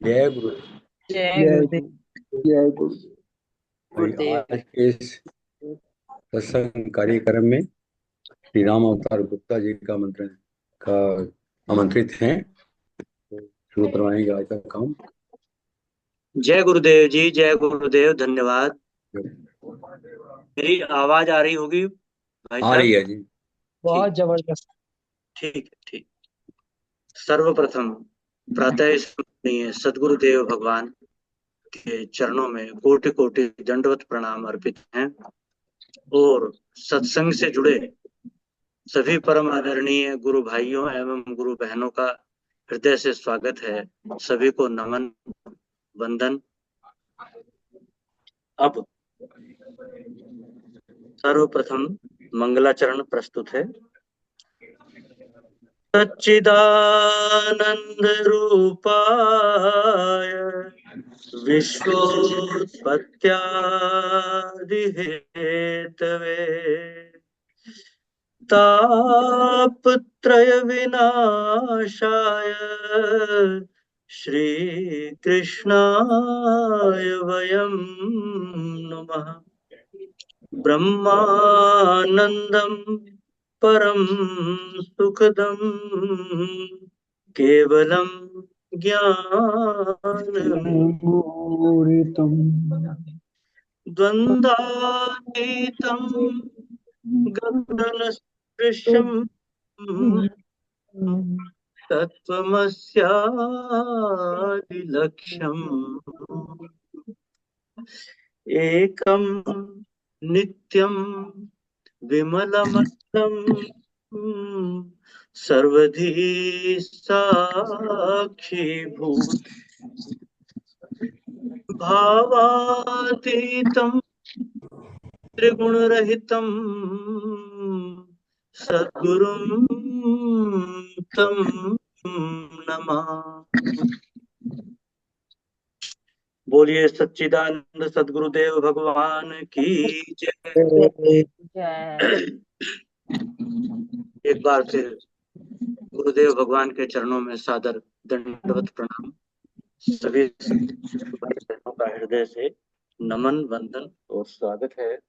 जय गुरु। जय गुरुदेव। जय गुरु। भाई आज के इस सत्संग कार्यक्रम में श्री राम अवतार गुप्ता जी का आमंत्रित हैं, तो शुरू करवाएंगे आज का काम। जय गुरुदेव जी, जय गुरुदेव, धन्यवाद। मेरी आवाज आ रही होगी भाई आ रही साहब? है जी। बहुत जबरदस्त। ठीक है, ठीक। सर्वप्रथम प्रातः स्मरणीय सदगुरुदेव भगवान के चरणों में कोटि कोटि दंडवत प्रणाम अर्पित हैं और सत्संग से जुड़े सभी परम आदरणीय गुरु भाइयों एवं गुरु बहनों का हृदय से स्वागत है। सभी को नमन, वंदन। अब सर्वप्रथम मंगलाचरण प्रस्तुत है। सच्चिदानंद रूपाय विश्वोत्पत्त्यादि हेतवे तापत्रय विनाशाय श्री कृष्णाय वयं नमः। ब्रह्मानंदं परम सुखदं केवलं ज्ञानमूर्तिं द्वन्द्वातीतं गगनसदृशं तत्त्वमस्यादिलक्ष्यम् एकं नित्यं विमलमतम् सर्वधी साक्षीभूत भावातीतं त्रिगुणरहितं सद्गुरुं तं नमः। बोलिए सच्चिदानंद सद्गुरुदेव भगवान की जय। एक बार फिर गुरुदेव भगवान के चरणों में सादर दंडवत प्रणाम। सभी भाई बहनों का हृदय से नमन, वंदन और स्वागत है।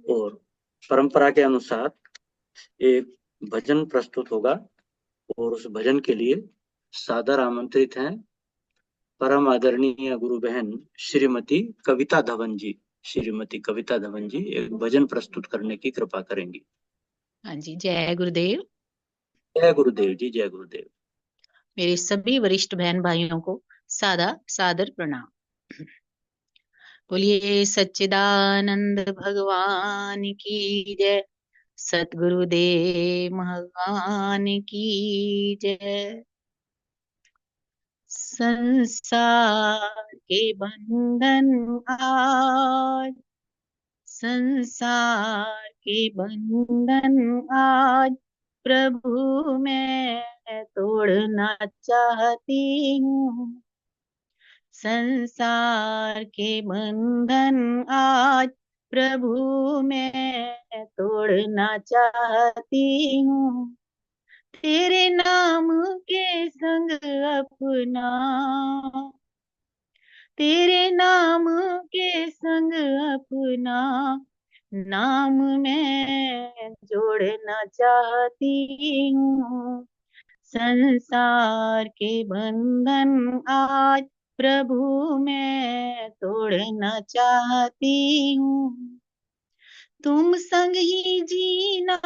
और परंपरा के अनुसार एक भजन प्रस्तुत होगा और उस भजन के लिए सादर आमंत्रित हैं परम आदरणीय गुरु बहन श्रीमती कविता धवन जी। श्रीमती कविता धवन जी एक भजन प्रस्तुत करने की कृपा करेंगी। हाँ जी, जय गुरुदेव। जय गुरुदेव जी, जय गुरुदेव। मेरे सभी वरिष्ठ बहन भाइयों को सादर प्रणाम। बोलिए सच्चिदानंद भगवान की जय, सतगुरुदेव भगवान की जय। संसार के बंधन आज, संसार के बंधन आज प्रभु मैं तोड़ना चाहती हूँ। संसार के बंधन आज प्रभु मैं तोड़ना चाहती हूँ। तेरे नाम के संग अपना, तेरे नाम के संग अपना नाम मैं जोड़ना चाहती हूँ। संसार के बंधन आज प्रभु मैं तोड़ना चाहती हूँ। तुम संग ही जीना,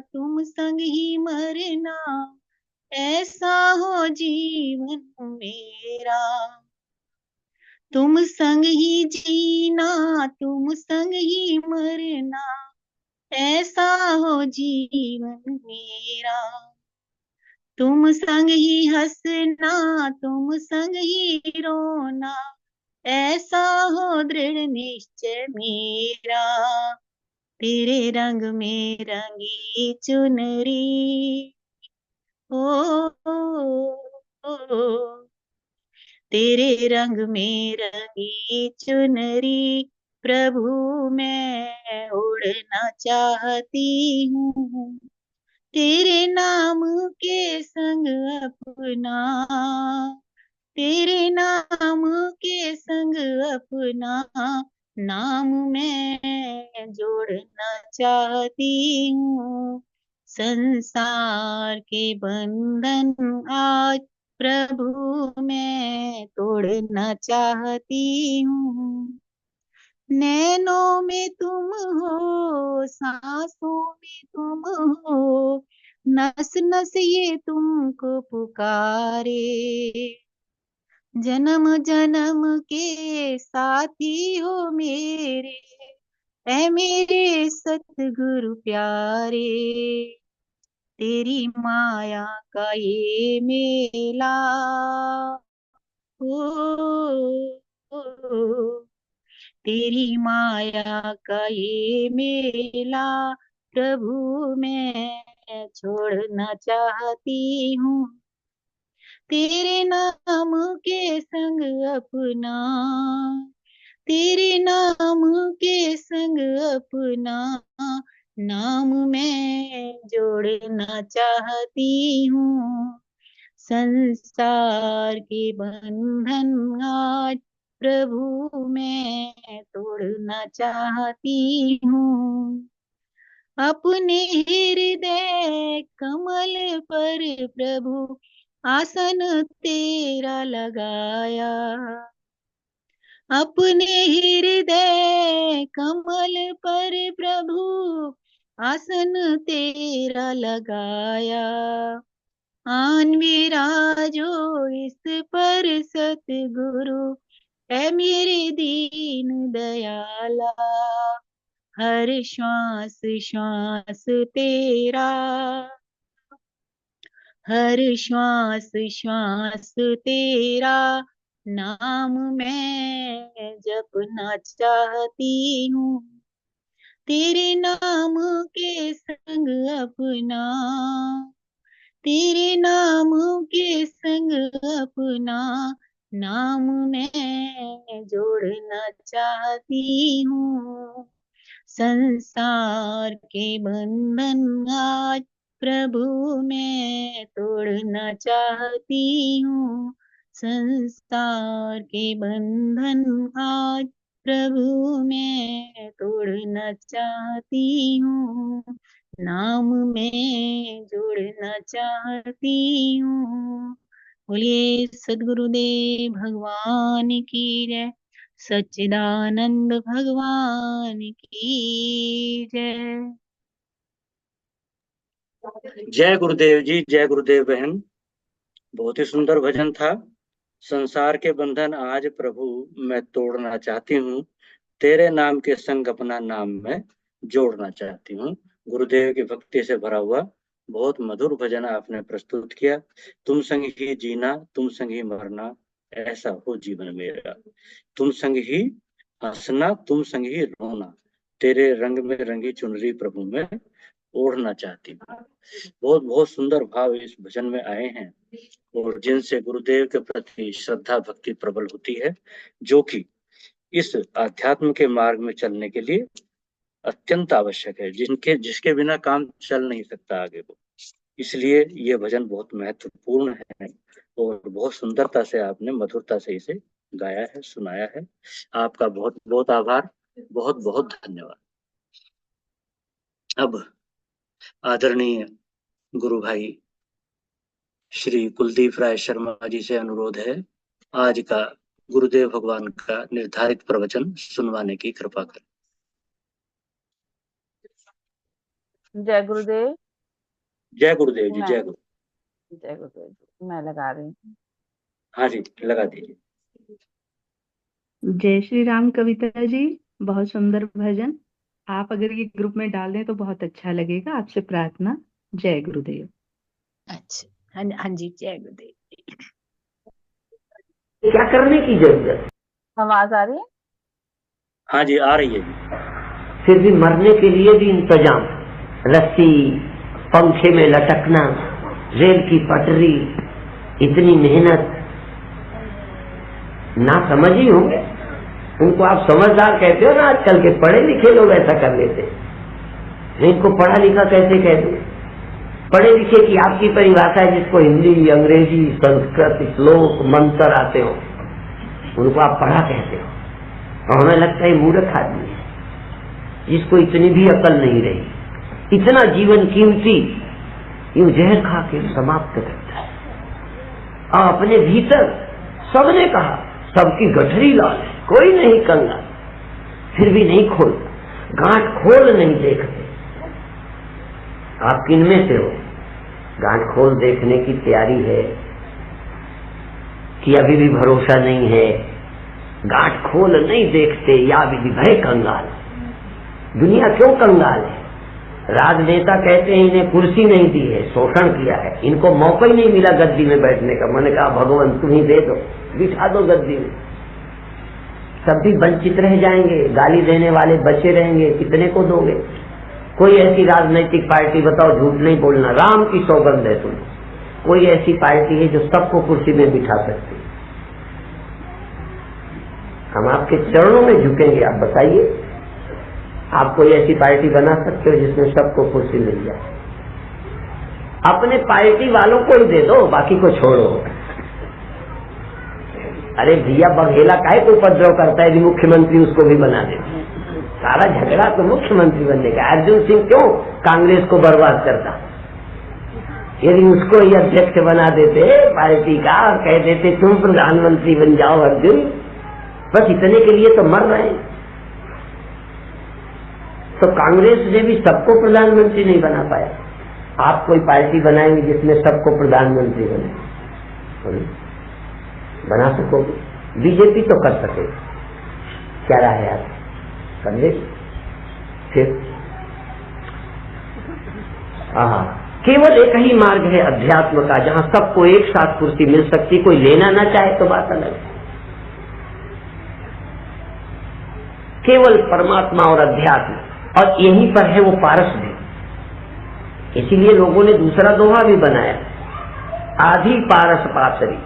तुम संग ही मरना, ऐसा हो जीवन मेरा। तुम संग ही जीना, तुम संग ही मरना, ऐसा हो जीवन मेरा। तुम संग ही हंसना, तुम संग ही रोना, ऐसा हो दृढ़ निश्चय मेरा। तेरे रंग में रंगी चुनरी, ओ, ओ, तेरे रंग में रंगी चुनरी, प्रभु मैं उड़ना चाहती हूँ। तेरे नाम के संग अपना, तेरे नाम के संग अपना नाम मैं जोड़ना चाहती हूँ। संसार के बंधन आज प्रभु मैं तोड़ना चाहती हूँ। नैनों में तुम हो, सांसों में तुम हो, नस नस ये तुमको पुकारे। जन्म जन्म के साथी हो मेरे, ऐ मेरे सतगुरु प्यारे। तेरी माया का ये मेला, ओ, ओ, तेरी माया का ये मेला, प्रभु मैं छोड़ना चाहती हूँ। तेरे नाम के संग अपना, तेरे नाम के संग अपना नाम मैं जोड़ना चाहती हूँ। संसार के बंधन आज प्रभु मैं तोड़ना चाहती हूँ। अपने हृदय कमल पर प्रभु आसन तेरा लगाया। अपने हृदय कमल पर प्रभु आसन तेरा लगाया। आन मेरा जो इस पर सतगुरु, है मेरे दीन दयाला। हर श्वास श्वास तेरा, हर श्वास श्वास तेरा नाम मैं जपना चाहती हूँ। तेरे नाम के संग अपना, तेरे नाम के संग अपना नाम मैं जोड़ना चाहती हूँ। संसार के बंधन आज प्रभु मैं तोड़ना चाहती हूँ। संसार के बंधन आज प्रभु मैं तोड़ना चाहती हूँ। नाम में जोड़ना चाहती हूँ। बोलिए सद्गुरुदेव भगवान की जय। सच्चिदानंद भगवान की जय। जय गुरुदेव जी, जय गुरुदेव बहन। बहुत ही सुंदर भजन था। संसार के बंधन आज प्रभु मैं तोड़ना चाहती हूँ। तेरे नाम के संग अपना नाम मैं जोड़ना चाहती हूँ। गुरुदेव की भक्ति से भरा हुआ बहुत मधुर भजन आपने प्रस्तुत किया। तुम संग ही जीना, तुम संग ही मरना, ऐसा हो जीवन मेरा। तुम संग ही हंसना, तुम संग ही रोना, तेरे रंग में रंगी चुनरी प्रभु मैं ओढ़ना चाहती हूँ। बहुत बहुत सुंदर भाव इस भजन में आए हैं और जिनसे गुरुदेव के प्रति श्रद्धा भक्ति प्रबल होती है, जो कि इस आध्यात्म के मार्ग में चलने के लिए अत्यंत आवश्यक है, जिसके बिना काम चल नहीं सकता आगे को। इसलिए ये भजन बहुत महत्वपूर्ण है और बहुत सुंदरता से आपने मधुरता से इसे गाया है, सुनाया है। आपका बहुत बहुत आभार, बहुत बहुत धन्यवाद। अब आदरणीय गुरु भाई श्री कुलदीप राय शर्मा जी से अनुरोध है, आज का गुरुदेव भगवान का निर्धारित प्रवचन सुनवाने की कृपा करें। जय गुरुदेव। जय गुरुदेव जी, जय गुरु। जय गुरुदेव। मैं लगा रही हूँ। हाँ जी, लगा दीजिए। जय श्री राम कविता जी, बहुत सुंदर भजन। आप अगर ये ग्रुप में डाल दें तो बहुत अच्छा लगेगा। आपसे प्रार्थना। जय गुरुदेव। अच्छा। हाँ जी, जय गुरुदेव। क्या करने की जरूरत? आवाज आ रही है? हाँ जी, आ रही है जी। फिर भी मरने के लिए भी इंतजाम, रस्सी, पंखे में लटकना, रेल की पटरी, इतनी मेहनत, ना समझ ही होंगे। उनको आप समझदार कहते हो ना, आजकल के पढ़े लिखे लोग ऐसा कर लेते हैं। इनको पढ़ा लिखा कैसे कहते? पढ़े लिखे की आपकी परिभाषा है जिसको हिंदी, अंग्रेजी, संस्कृत, श्लोक, मंत्र आते हो, उनको आप पढ़ा कहते हो। और हमें लगता है मूर्ख आदमी है जिसको इतनी भी अकल नहीं रही, इतना जीवन कीमती यूं जहर खा के समाप्त करता है। और अपने भीतर सबने कहा सबकी गठरी लाल है, कोई नहीं कंगाल, फिर भी नहीं खोलता, गांठ खोल नहीं देखते। आप किनमें से हो? गांठ खोल देखने की तैयारी है कि अभी भी भरोसा नहीं है? गांठ खोल नहीं देखते या अभी भय कंगाल। दुनिया क्यों कंगाल है? राजनेता कहते हैं इन्हें कुर्सी नहीं दी है, शोषण किया है, इनको मौका ही नहीं मिला गद्दी में बैठने का। मैंने कहा भगवान तुम ही दे दो, बिठा दो गद्दी में। सब भी वंचित रह जाएंगे, गाली देने वाले बचे रहेंगे, कितने को दोगे? कोई ऐसी राजनीतिक पार्टी बताओ, झूठ नहीं बोलना, राम की सौगंध है तुम, कोई ऐसी पार्टी है जो सबको कुर्सी में बिठा सकती? हम आपके चरणों में झुकेंगे, आप बताइए, आप कोई ऐसी पार्टी बना सकते हो जिसमें सबको कुर्सी मिल जाए? अपने पार्टी वालों को ही दे दो, बाकी को छोड़ो। अरे भैया बघेला काहे को उपद्रव करता है, यदि मुख्यमंत्री उसको भी बना दे। सारा झगड़ा तो मुख्यमंत्री बनने का। अर्जुन सिंह क्यों कांग्रेस को बर्बाद करता? यदि उसको ही अध्यक्ष बना देते पार्टी का और कह देते तुम प्रधानमंत्री बन जाओ अर्जुन, बस इतने के लिए तो मर रहे हैं। तो कांग्रेस ने भी सबको प्रधानमंत्री नहीं बना पाया। आप कोई पार्टी बनाएंगे जिसमें सबको प्रधानमंत्री बने, बना सकोगे? बीजेपी तो कर सके, क्या राय है आप? कर ले फिर। केवल एक ही मार्ग है अध्यात्म का, जहां सबको एक साथ कुर्सी मिल सकती। कोई लेना ना चाहे तो बात अलग है। केवल परमात्मा और अध्यात्म, और यहीं पर है वो पारस भी। इसीलिए लोगों ने दूसरा दोहा भी बनाया, आधी पारस पाथरी।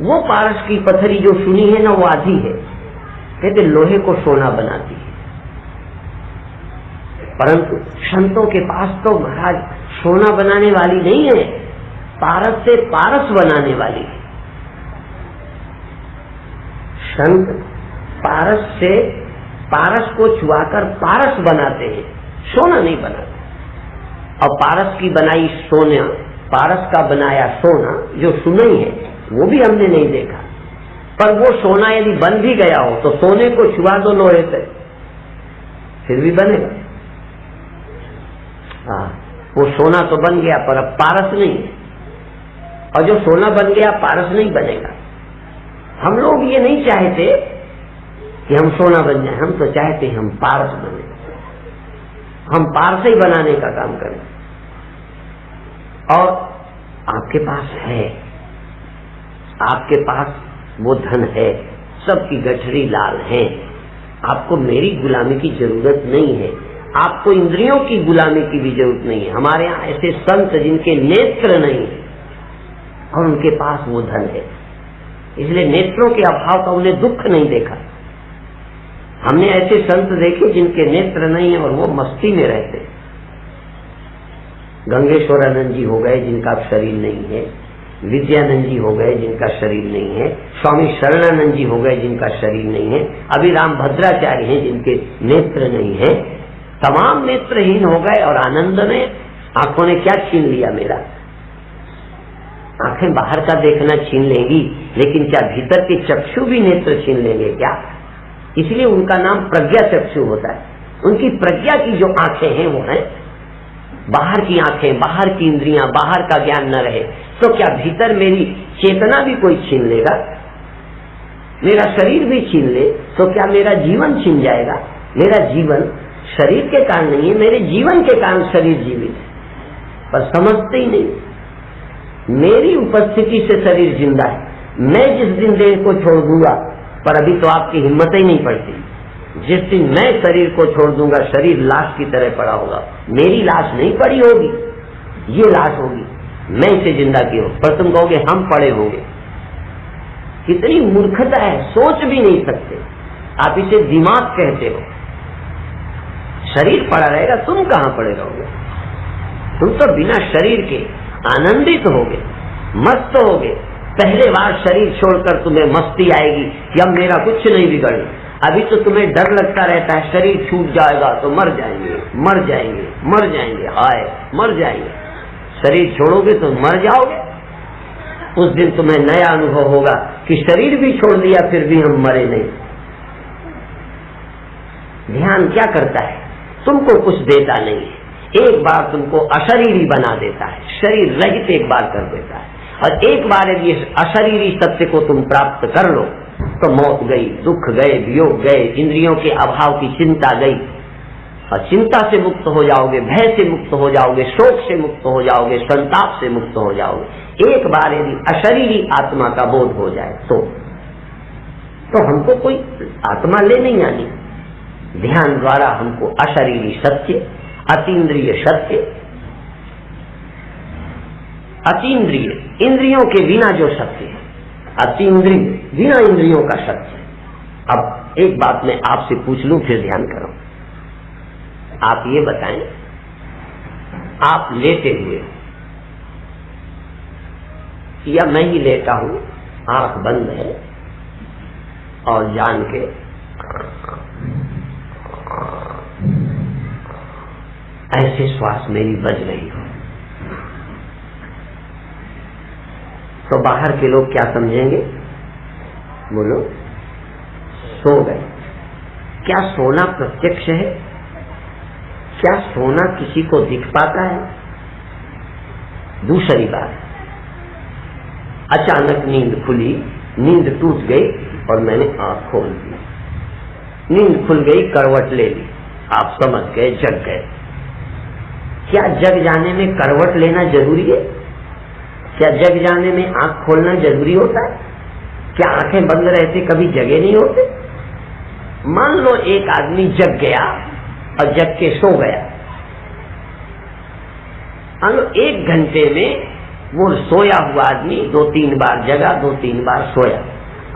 वो पारस की पथरी जो सुनी है ना, वो आधी है। कहते लोहे को सोना बनाती है, परंतु संतों के पास तो महाराज सोना बनाने वाली नहीं है, पारस से पारस बनाने वाली है। संत पारस से पारस को छुआकर पारस बनाते हैं, सोना नहीं बनाते। और पारस की बनाई सोना, पारस का बनाया सोना जो सुनाई है, वो भी हमने नहीं देखा। पर वो सोना यदि बन भी गया हो तो सोने को छुआ दो लोहे से, फिर भी बनेगा। वो सोना तो बन गया पर अब पारस नहीं है, और जो सोना बन गया पारस नहीं बनेगा। हम लोग ये नहीं चाहते कि हम सोना बन जाए, हम तो चाहते हम पारस बने, हम पारस ही बनाने का काम करें। और आपके पास है, आपके पास वो धन है, सबकी गठरी लाल है। आपको मेरी गुलामी की जरूरत नहीं है, आपको इंद्रियों की गुलामी की भी जरूरत नहीं है। हमारे यहाँ ऐसे संत जिनके नेत्र नहीं है और उनके पास वो धन है, इसलिए नेत्रों के अभाव का उन्हें दुख नहीं देखा। हमने ऐसे संत देखे जिनके नेत्र नहीं है और वो मस्ती में रहते। गंगेश्वरानंद जी हो गए जिनका शरीर नहीं है, विद्यानंद जी हो गए जिनका शरीर नहीं है, स्वामी शरणानंद जी हो गए जिनका शरीर नहीं है, अभी राम भद्राचार्य हैं जिनके नेत्र नहीं है। तमाम नेत्रहीन हो गए और आनंद में आंखों ने क्या छीन लिया मेरा? आंखें बाहर का देखना छीन लेंगी, लेकिन क्या भीतर के चक्षु भी नेत्र छीन लेंगे क्या? इसलिए उनका नाम प्रज्ञा चक्षु होता है। उनकी प्रज्ञा की जो आंखें हैं वो हैं बाहर की आंखें, बाहर की इंद्रियां, बाहर का ज्ञान न रहे तो क्या भीतर मेरी चेतना भी कोई छीन लेगा? मेरा शरीर भी छीन ले तो क्या मेरा जीवन छीन जाएगा? मेरा जीवन शरीर के कारण नहीं है, मेरे जीवन के कारण शरीर जीवित है। पर समझते ही नहीं। मेरी उपस्थिति से शरीर जिंदा है, मैं जिस दिन देह को छोड़ दूंगा, पर अभी तो आपकी हिम्मत ही नहीं पड़ती, जिस दिन मैं शरीर को छोड़ दूंगा शरीर लाश की तरह पड़ा होगा। मेरी लाश नहीं पड़ी होगी, ये लाश होगी, मैं इसे जिंदा की हूं, पर तुम कहोगे हम पड़े होंगे। कितनी मूर्खता है, सोच भी नहीं सकते। आप इसे दिमाग कहते हो। शरीर पड़ा रहेगा, तुम कहां पड़े रहोगे? तुम तो बिना शरीर के आनंदित होगे, मस्त होगे। पहले बार शरीर छोड़कर तुम्हें मस्ती आएगी कि अब मेरा कुछ नहीं बिगड़ना। अभी तो तुम्हें डर लगता रहता है शरीर छूट जाएगा तो मर जाएंगे, मर जाएंगे, मर जाएंगे, हाय मर जाएंगे। शरीर छोड़ोगे तो मर जाओगे। उस दिन तुम्हें नया अनुभव होगा कि शरीर भी छोड़ दिया फिर भी हम मरे नहीं। ध्यान क्या करता है? तुमको कुछ देता नहीं है, एक बार तुमको अशरीरी बना देता है, शरीर रहित एक बार कर देता है। और एक बार यदि अशरीरी सत्य को तुम प्राप्त कर लो तो मौत गई, दुख गए, वियोग गए, इंद्रियों के अभाव की चिंता गई, और चिंता से मुक्त हो जाओगे, भय से मुक्त हो जाओगे, शोक से मुक्त हो जाओगे, संताप से मुक्त हो जाओगे। एक बार यदि अशरीरी आत्मा का बोध हो जाए तो हमको कोई आत्मा ले नहीं आनी। ध्यान द्वारा हमको अशरीरी सत्य, अतीन्द्रिय सत्य, अतीन्द्रिय इंद्रियों के बिना जो सत्य है, अतीन्द्रिय बिना इंद्रियों का सत्य। अब एक बात मैं आपसे पूछ लूं, फिर ध्यान करो। आप ये बताएं, आप लेटे हुए या मैं ही लेटा हूं, आंख बंद है और जान के ऐसे श्वास मेरी बज रही हो, तो बाहर के लोग क्या समझेंगे? बोलो, सो गए। क्या सोना प्रत्यक्ष है? क्या सोना किसी को दिख पाता है? दूसरी बात, अचानक नींद खुली, नींद टूट गई और मैंने आंख खोल दी, नींद खुल गई, करवट ले ली, आप समझ गए, जग गए। क्या जग जाने में करवट लेना जरूरी है? क्या जग जाने में आंख खोलना जरूरी होता है? क्या आंखें बंद रहते कभी जगे नहीं होते? मान लो एक आदमी जग गया और जग के सो गया, मान लो 1 घंटे में वो सोया हुआ आदमी 2-3 बार जगा, 2-3 बार सोया।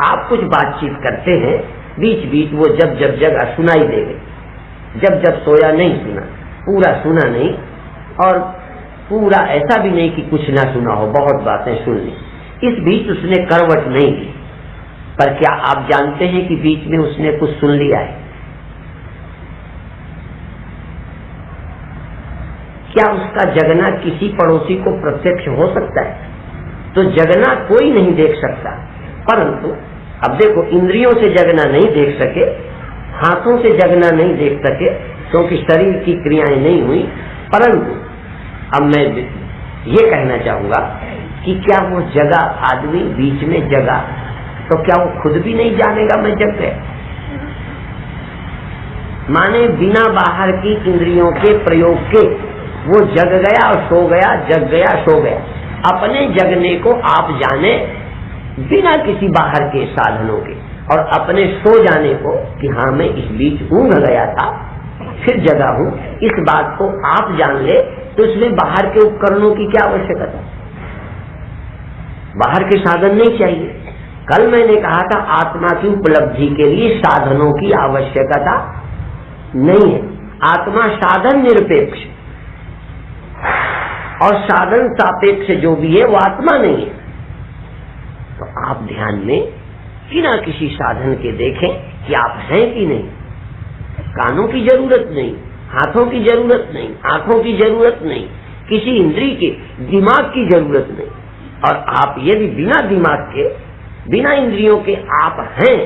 आप कुछ बातचीत करते हैं, बीच बीच वो जब जब जगा सुनाई देगा, जब जब सोया नहीं सुना, पूरा सुना नहीं, और पूरा ऐसा भी नहीं कि कुछ ना सुना हो, बहुत बातें सुन ली। इस बीच उसने करवट नहीं ली, पर क्या आप जानते हैं कि बीच में उसने कुछ सुन लिया है? क्या उसका जगना किसी पड़ोसी को प्रत्यक्ष हो सकता है? तो जगना कोई नहीं देख सकता, परंतु अब देखो, इंद्रियों से जगना नहीं देख सके, हाथों से जगना नहीं देख सके क्योंकि शरीर की क्रियाएं नहीं हुई, परंतु अब मैं ये कहना चाहूंगा कि क्या वो जगा आदमी बीच में जगा तो क्या वो खुद भी नहीं जानेगा मैं जग गया? माने बिना बाहर की इंद्रियों के प्रयोग के वो जग गया और सो गया, जग गया सो गया। अपने जगने को आप जाने बिना किसी बाहर के साधनों के, और अपने सो जाने को कि हाँ मैं इस बीच ऊँघ गया था फिर जगा हूं, इस बात को आप जान ले तो इसमें बाहर के उपकरणों की क्या आवश्यकता? बाहर के साधन नहीं चाहिए। कल मैंने कहा था आत्मा की उपलब्धि के लिए साधनों की आवश्यकता नहीं है। आत्मा साधन निरपेक्ष और साधन सापेक्ष जो भी है वो आत्मा नहीं है। तो आप ध्यान में बिना किसी साधन के देखें कि आप हैं कि नहीं। कानों की जरूरत नहीं, हाथों की जरूरत नहीं, आंखों की जरूरत नहीं, किसी इंद्रिय के, दिमाग की जरूरत नहीं। और आप यदि बिना दिमाग के, बिना इंद्रियों के आप हैं,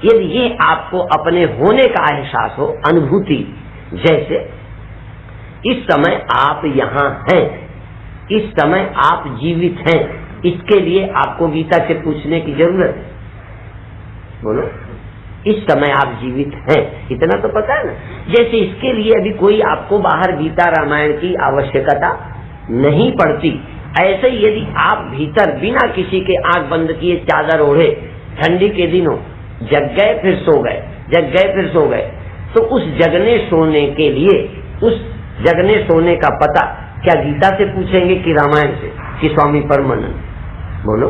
यदि ये आपको अपने होने का एहसास हो, अनुभूति, जैसे इस समय आप यहाँ हैं, इस समय आप जीवित हैं, इसके लिए आपको गीता से पूछने की जरूरत है? बोलो, इस समय आप जीवित हैं, इतना तो पता है ना। जैसे इसके लिए अभी कोई आपको बाहर गीता रामायण की आवश्यकता नहीं पड़ती। ऐसे ही यदि आप भीतर बिना किसी के आंख बंद किए चादर ओढ़े ठंडी के दिनों जग गए फिर सो गए, जग गए फिर सो गए, तो उस जगने सोने के लिए, उस जगने सोने का पता क्या गीता से पूछेंगे कि रामायण से कि स्वामी परमानंद? बोलो।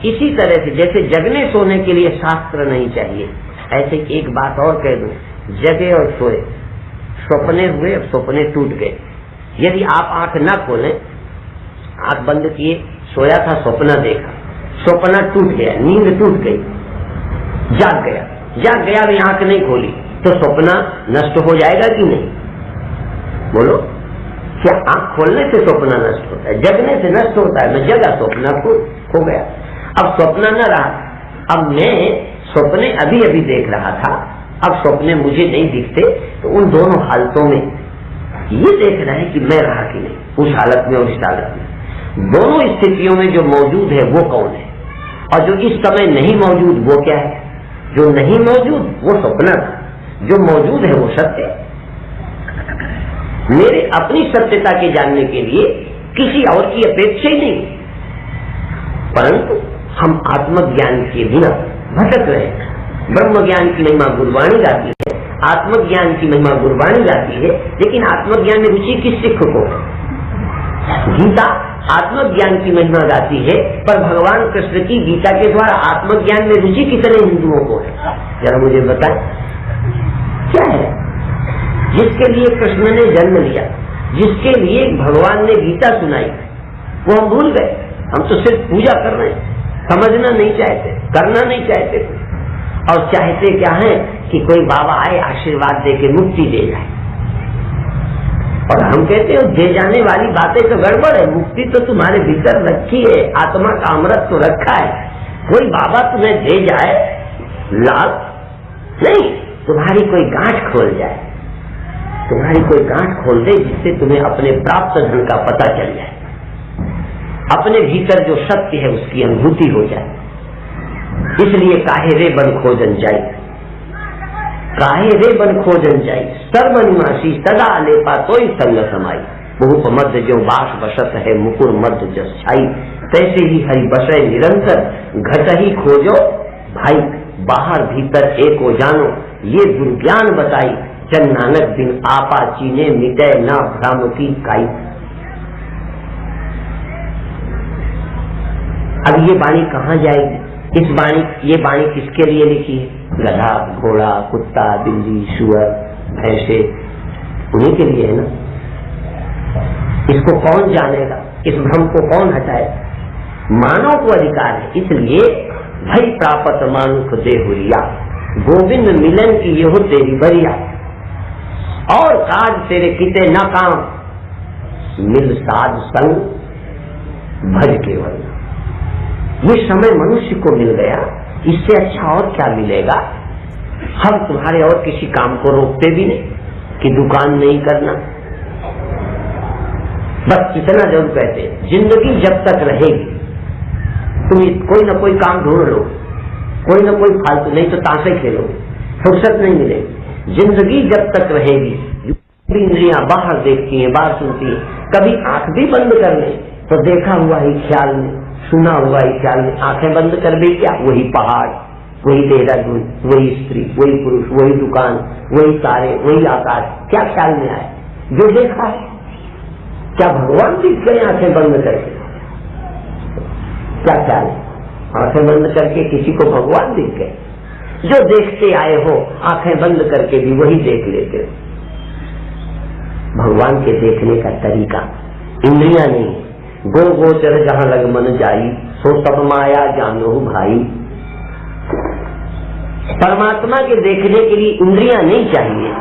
इसी तरह से जैसे जगने सोने के लिए शास्त्र नहीं चाहिए, ऐसे एक बात और कह दूं, जगे और सोए, सपने हुए, सपने टूट गए। यदि आप आंख न खोलें, आंख बंद किए, सोया था, सपना देखा, सपना टूट गया, नींद टूट गई, जाग गया, जाग गया भी आंख नहीं खोली, तो सपना नष्ट हो जाएगा कि नहीं? बोलो। क्या आंख खोलने से सपना नष्ट होता है? जगने से नष्ट होता है। मैं जगा, सपना खो गया, अब सपना न रहा, अब मैं सपने अभी अभी देख रहा था, अब सपने मुझे नहीं दिखते, तो उन दोनों हालतों में ये देख रहे हैं कि मैं रहा कि नहीं, उस हालत में और इस हालत में, दोनों स्थितियों में जो मौजूद है वो कौन है, और जो इस समय नहीं मौजूद वो क्या है? जो नहीं मौजूद वो सपना था, जो मौजूद है वो सत्य है। मेरे अपनी सत्यता के जानने के लिए किसी और की अपेक्षा ही नहीं, परंतु हम आत्मज्ञान के बिना भटक रहे हैं। ब्रह्म ज्ञान की महिमा गुरबाणी गाती है, आत्मज्ञान की महिमा गुरबाणी गाती है, लेकिन आत्मज्ञान में रुचि किस सिख को है? गीता आत्मज्ञान की महिमा गाती है, पर भगवान कृष्ण की गीता के द्वारा आत्मज्ञान में रुचि कितने हिंदुओं को है? जरा मुझे बताएं, क्या है? जिसके लिए कृष्ण ने जन्म लिया, जिसके लिए भगवान ने गीता सुनाई, वो हम भूल गए। हम तो सिर्फ पूजा कर रहे हैं, समझना नहीं चाहते, करना नहीं चाहते, और चाहते क्या है कि कोई बाबा आए आशीर्वाद दे के मुक्ति दे जाए। और हम कहते हैं दे जाने वाली बातें तो गड़बड़ है, मुक्ति तो तुम्हारे भीतर रखी है, आत्मा का अमृत तो रखा है। कोई बाबा तुम्हें दे जाए लाभ नहीं, तुम्हारी कोई गांठ खोल जाए, तुम्हारी कोई गांठ खोल दे, जिससे तुम्हें अपने प्राप्त धन का पता चल जाए, अपने भीतर जो सत्य है उसकी अनुभूति हो जाए। इसलिए काहे रे बन खोजन जाई, काहे रे बन खोजन जाई, सर्वनिवासी सदा लेपा तोई संग समाई, बहुत मध्य जो बास बसत है मुकुर मध्य जस छाई, तैसे ही हरि बसै निरंतर घट ही खोजो भाई, बाहर भीतर एको जानो ये गुरु ज्ञान बताई, जन नानक बिन आपा चीने मिटे ना भ्रम की काई। अब ये वाणी कहाँ जाएगी? इस वाणी, ये वाणी किसके लिए लिखी है? गधा, घोड़ा, कुत्ता, बिल्ली, सुअर, भैंसे, उन्हीं के लिए है ना। इसको कौन जानेगा? इस भ्रम को कौन हटाएगा? मानव को अधिकार है, इसलिए भई प्रापत मानुख देहुरिया, गोविंद मिलन की ये हो तेरी बरिया, और काज तेरे किते न काम, मिल साध संग भज केवल। ये समय मनुष्य को मिल गया, इससे अच्छा और क्या मिलेगा? हम तुम्हारे और किसी काम को रोकते भी नहीं कि दुकान नहीं करना, बस इतना जरूर कहते हैं जिंदगी जब तक रहेगी तुम कोई ना कोई काम ढूंढ लो, कोई ना कोई फालतू, नहीं तो ताशे खेलोगे, फुर्सत नहीं मिलेगी। जिंदगी जब तक रहेगी, इंद्रियां बाहर देखती हैं, बाहर सुनती हैं, कभी आंख भी बंद कर ले तो देखा हुआ ही ख्याल में, सुना हुआ ही ख्याल में, आंखें बंद कर भी क्या, वही पहाड़, वही देहरादून, वही स्त्री, वही पुरुष, वही दुकान, वही तारे, वही आकाश, क्या ख्याल में आए? जो देखा है। क्या भगवान दिख गए आंखें बंद करके? क्या ख्याल है? आंखें बंद करके किसी को भगवान दिख गए? जो देखते आए हो आंखें बंद करके भी वही देख लेते हो। भगवान के देखने का तरीका इंद्रियां नहीं, गो गोचर जहां लग मन जाई, सो सब माया जानो भाई। परमात्मा के देखने के लिए इंद्रियां नहीं चाहिए,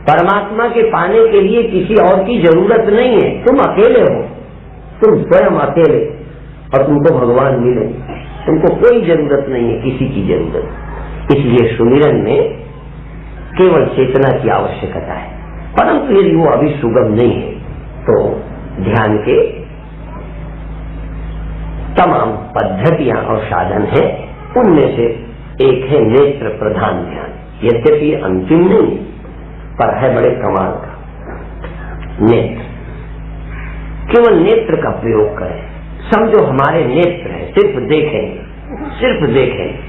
परमात्मा के पाने के लिए किसी और की जरूरत नहीं है। तुम अकेले हो, तुम स्वयं अकेले, और तुमको भगवान मिले, तुमको कोई जरूरत नहीं है किसी की जरूरत। इसलिए सुमिरन में केवल चेतना की आवश्यकता है, परंतु यदि वो अभी सुगम नहीं है तो ध्यान के तमाम पद्धतियां और साधन हैं, उनमें से एक है नेत्र प्रधान ध्यान। यद्यपि अंतिम नहीं पर है बड़े कमाल का। नेत्र, केवल नेत्र का प्रयोग करें। समझो हमारे नेत्र है, सिर्फ देखेंगे, सिर्फ देखेंगे,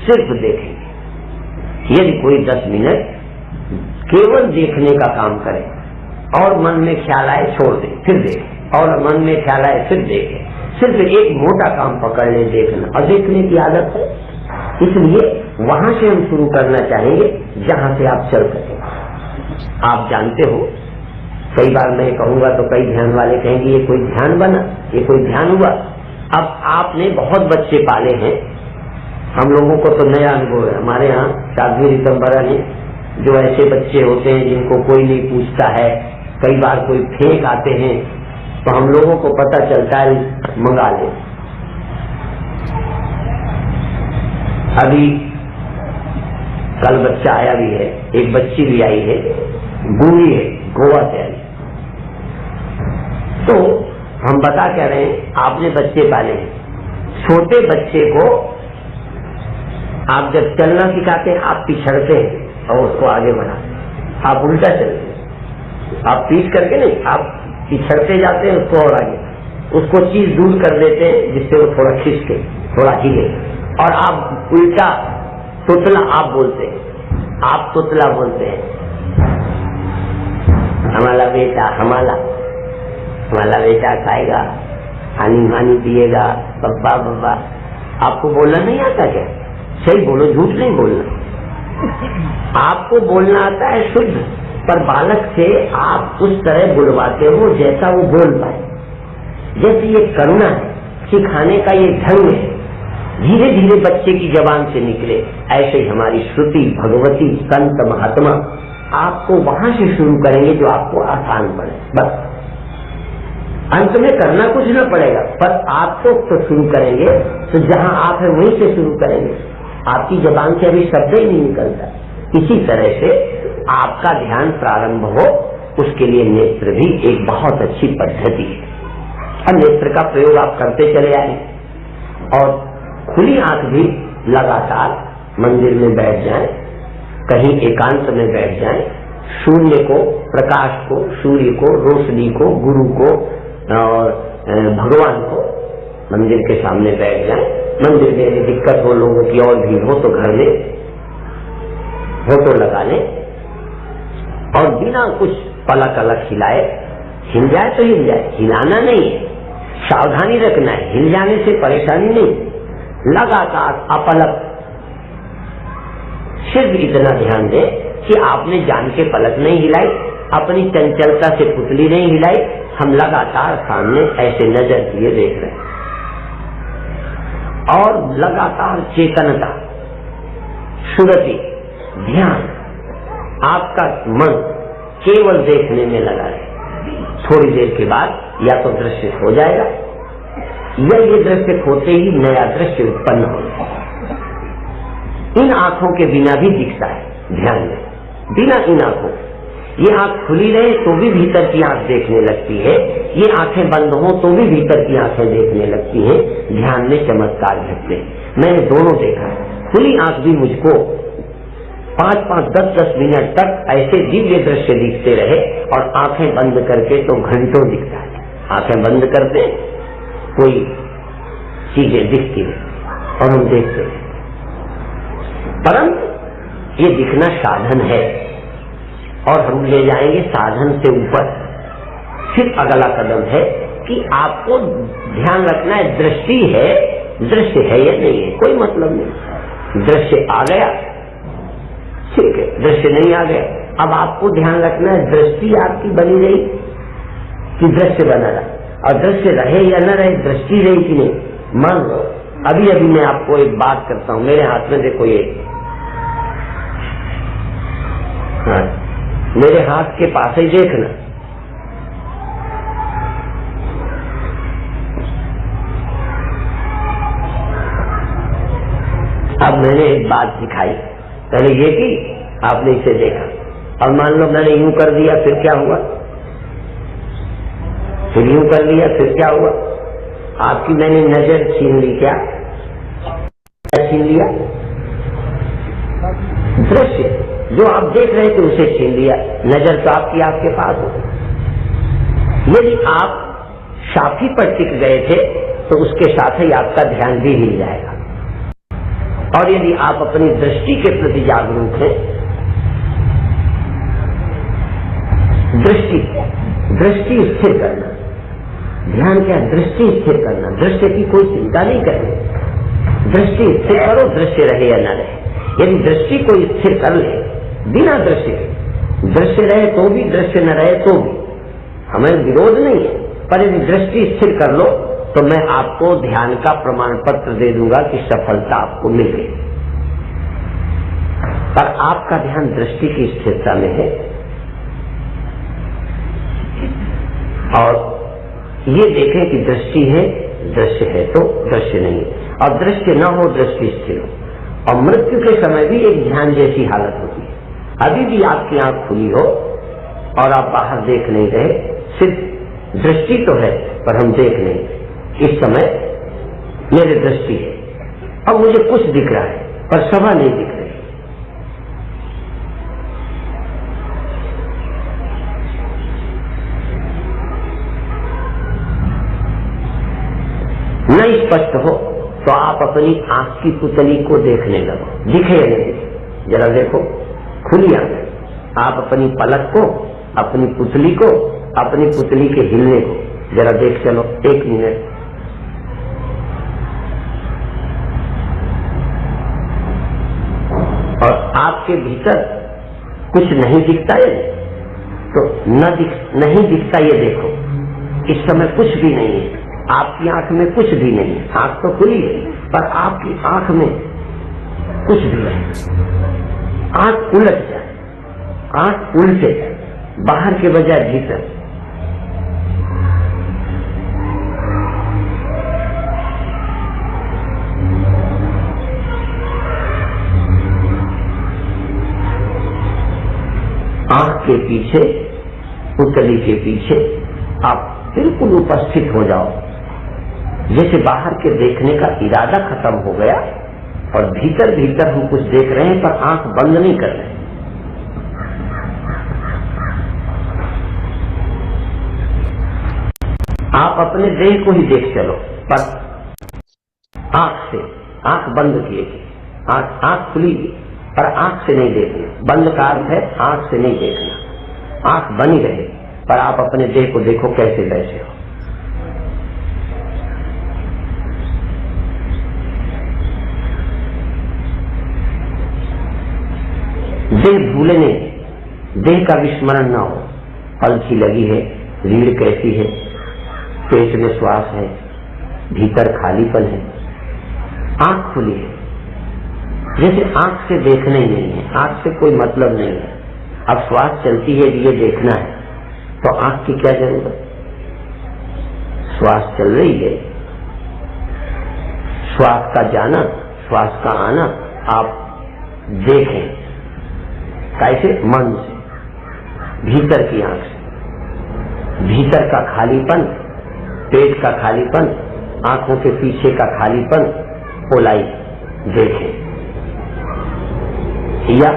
सिर्फ देखेंगे। यदि कोई 10 मिनट केवल देखने का काम करे और मन में ख्याल आए छोड़ दे, फिर देखे, और मन में ख्याल आए फिर देखे, सिर्फ एक मोटा काम पकड़ ले देखना, और देखने की आदत है। इसलिए वहां से हम शुरू करना चाहेंगे जहां से आप चल सके। आप जानते हो, कई बार मैं कहूंगा तो कई ध्यान वाले कहेंगे ये कोई ध्यान बना, ये कोई ध्यान हुआ। अब आपने बहुत बच्चे पाले हैं, हम लोगों को तो नया अनुभव है। हमारे यहाँ साध्वी रितंबरा ने, जो ऐसे बच्चे होते हैं जिनको कोई नहीं पूछता है, कई बार कोई फेंक आते हैं तो हम लोगों को पता चलता है मंगा ले। अभी कल बच्चा आया भी है, एक बच्ची भी आई है, गूंगी है, गोवा से आई। तो हम बता क्या रहे हैं, आपने बच्चे पाले हैं, छोटे बच्चे को आप जब चलना सिखाते हैं आप पिछड़ते हैं और उसको आगे बढ़ाते, आप उल्टा चलते हैं, आप पीछ करके नहीं, आप पिछड़ते जाते हैं उसको और आगे, उसको चीज दूर कर देते हैं जिससे वो थोड़ा खिसके, थोड़ा हिले, और आप उल्टा तुतला आप बोलते हैं, आप तुतला बोलते हैं, हमारा बेटा हमारा बेटा खाएगा, हानी पिएगा, बब्बा बब्बा। आपको बोलना नहीं आता क्या? सही बोलो, झूठ नहीं बोलना। आपको बोलना आता है शुद्ध, पर बालक से आप उस तरह बुलवाते हो जैसा वो बोल पाए। जैसे ये करुणा है, सिखाने का ये ढंग है, धीरे धीरे बच्चे की जबान से निकले। ऐसे ही हमारी श्रुति, भगवती, संत, महात्मा आपको वहां से शुरू करेंगे जो आपको आसान पड़े। बस अंत में करना कुछ न पड़ेगा, पर आपको तो शुरू करेंगे तो जहां आप है वहीं से शुरू करेंगे। आपकी जबान से अभी शब्द ही नहीं निकलता। इसी तरह से आपका ध्यान प्रारंभ हो, उसके लिए नेत्र भी एक बहुत अच्छी पद्धति है। अब नेत्र का प्रयोग आप करते चले आए और खुली आंख भी लगातार मंदिर में बैठ जाएं, कहीं एकांत में बैठ जाएं, शून्य को, प्रकाश को, सूर्य को, रोशनी को, गुरु को और भगवान को मंदिर के सामने बैठ जाएं। मंदिर में दिक्कत हो, लोगों की और भीड़ हो तो घर में फोटो लगा लें और बिना कुछ पलक अलग हिलाए, हिल जाए तो हिल जाए, हिलाना नहीं है, सावधानी रखना है, हिल जाने से परेशानी नहीं, लगातार अपलक। सिर्फ इतना ध्यान दें कि आपने जान के पलक नहीं हिलाई, अपनी चंचलता से पुतली नहीं हिलाई, हम लगातार सामने ऐसे नजर किए देख रहे हैं और लगातार चेतनता, सुरति, ध्यान, आपका मन केवल देखने में लगा है। थोड़ी देर के बाद या तो दृश्य हो जाएगा या ये दृश्य खोते ही नया दृश्य उत्पन्न हो जाएगा। इन आंखों के बिना भी दिखता है, ध्यान में, बिना इन आंखों, ये आंख खुली रहे तो भी भीतर की आंख देखने लगती है, ये आंखें बंद हो तो भी भीतर की आंखें देखने लगती हैं। ध्यान में चमत्कार घटते हैं। मैंने दोनों देखा है। खुली आंख भी मुझको 5-5, 10-10 मिनट तक ऐसे दिव्य दृश्य दिखते रहे और आंखें बंद करके तो घंटों दिखता है। आंखें बंद करते कोई चीजें दिखती है और हम देखते हैं, परंतु ये दिखना साधन है और हम ले जाएंगे साधन से ऊपर। फिर अगला कदम है कि आपको ध्यान रखना है दृष्टि है, दृश्य है या नहीं है, कोई मतलब नहीं। दृश्य आ गया ठीक है, दृश्य नहीं आ गया, अब आपको ध्यान रखना है दृष्टि आपकी बनी रही कि दृश्य बना रहा, और दृश्य रहे या न रहे, दृष्टि रही कि नहीं। मान लो अभी अभी मैं आपको एक बात करता हूं, मेरे हाथ में देखो, ये हाँ, मेरे हाथ के पास ही देखना, अब मैंने एक बात सिखाई, पहले ये की, आपने इसे देखा, और मान लो मैंने यूं कर दिया, फिर क्या हुआ, फिर यूं कर लिया, फिर क्या हुआ, आपकी मैंने नजर छीन ली, क्या छीन लिया, दृश्य जो आप देख रहे थे उसे छीन लिया। नजर तो आपकी आपके पास हो, यदि आप साथी पर टिक गए थे तो उसके साथ ही आपका ध्यान भी हिल जाएगा। और यदि आप अपनी दृष्टि के प्रति जागरूक हैं, दृष्टि स्थिर करना, ध्यान क्या, दृष्टि स्थिर करना, दृश्य की कोई चिंता नहीं करनी, दृष्टि स्थिर करो, दृश्य रहे या न रहे। यदि दृष्टि कोई स्थिर कर ले बिना दृश्य के, दृश्य रहे तो भी, दृश्य न रहे तो भी, हमें विरोध नहीं है, पर यदि दृष्टि स्थिर कर लो तो मैं आपको ध्यान का प्रमाण पत्र दे दूंगा कि सफलता आपको मिल गई। पर आपका ध्यान दृष्टि की स्थिरता में है। और ये देखें कि दृष्टि है, दृश्य है तो दृश्य नहीं है, और दृश्य न हो, दृष्टि स्थिर हो। और मृत्यु के समय भी एक ध्यान जैसी हालत होती है। अभी भी आपकी आंख खुली हो और आप बाहर देख नहीं रहे, सिर्फ दृष्टि तो है पर हम देख नहीं रहे। इस समय मेरी दृष्टि है, अब मुझे कुछ दिख रहा है पर सभा नहीं दिख रही। न स्पष्ट हो तो आप अपनी आंख की पुतली को देखने लगो, दिखे या नहीं दिखे जरा देखो, खुली आंख। आप अपनी पलक को, अपनी पुतली को, अपनी पुतली के हिलने को जरा देख चलो 1 मिनट। और आपके भीतर कुछ नहीं दिखता है तो नहीं दिखता ये देखो, इस समय कुछ भी नहीं है, आपकी आंख में कुछ भी नहीं है। आंख तो खुली है पर आपकी आंख में कुछ भी नहीं। आंख उलट जाए, आंख उल्टे जाए, बाहर के बजाय भीतर। आंख के पीछे, पुतली के पीछे आप बिल्कुल उपस्थित हो जाओ, जैसे बाहर के देखने का इरादा खत्म हो गया और भीतर भीतर हम कुछ देख रहे हैं पर आंख बंद नहीं कर रहे। आप अपने देह को ही देख चलो पर आंख से, आंख बंद किए, आंख खुली पर आंख से नहीं देखना। बंद का अर्थ है आंख से नहीं देखना, आंख बनी रहे पर आप अपने देह को देखो कैसे बैठे हो। देह भूले नहीं, देह का विस्मरण न हो। पलकी लगी है, रीढ़ कैसी है, पेट में श्वास है, भीतर खालीपन है, आंख खुली है, जैसे आंख से देखना ही नहीं है, आंख से कोई मतलब नहीं है। अब श्वास चलती है ये देखना है तो आंख की क्या जरूरत, श्वास चल रही है, श्वास का जाना, श्वास का आना आप देखें, कैसे, मन से, भीतर की आंख से। भीतर का खालीपन, पेट का खालीपन, आंखों के पीछे का खालीपन, पोलाई देखें। या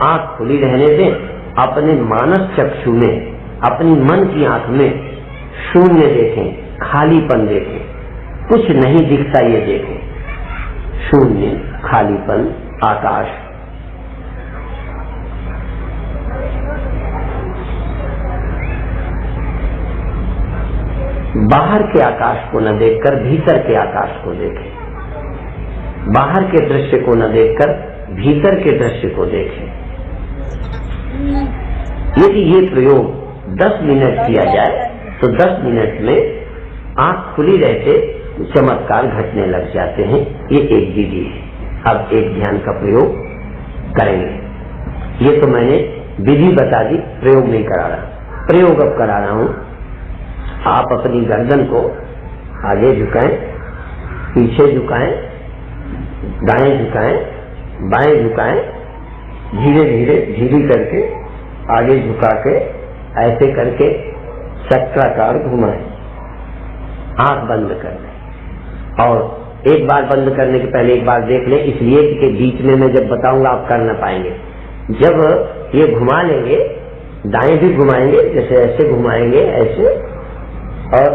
आंख खुली रहने दें, अपने मानस चक्षु में, अपनी मन की आंख में शून्य देखें, खालीपन देखें, कुछ नहीं दिखता ये देखें, शून्य, खालीपन, आकाश। बाहर के आकाश को न देखकर भीतर के आकाश को देखें, बाहर के दृश्य को न देखकर भीतर के दृश्य को देखें। यदि ये प्रयोग 10 मिनट किया जाए तो 10 मिनट में आंख खुली रहते चमत्कार घटने लग जाते हैं। ये एक विधि है। अब एक ध्यान का प्रयोग करेंगे। ये तो मैंने विधि बता दी, प्रयोग नहीं करा रहा। प्रयोग अब करा रहा हूं। आप अपनी गर्दन को आगे झुकाएं, पीछे झुकाएं, दाएं झुकाएं, बाएं झुकाएं, धीरे धीरे धीरे करके आगे झुका के ऐसे करके चक्राकार घुमाएं, आंख बंद कर लें। और एक बार बंद करने के पहले एक बार देख लें, इसलिए कि बीच में मैं जब बताऊंगा आप कर ना पाएंगे। जब ये घुमा लेंगे दाएं भी घुमाएंगे, जैसे ऐसे घुमाएंगे ऐसे, और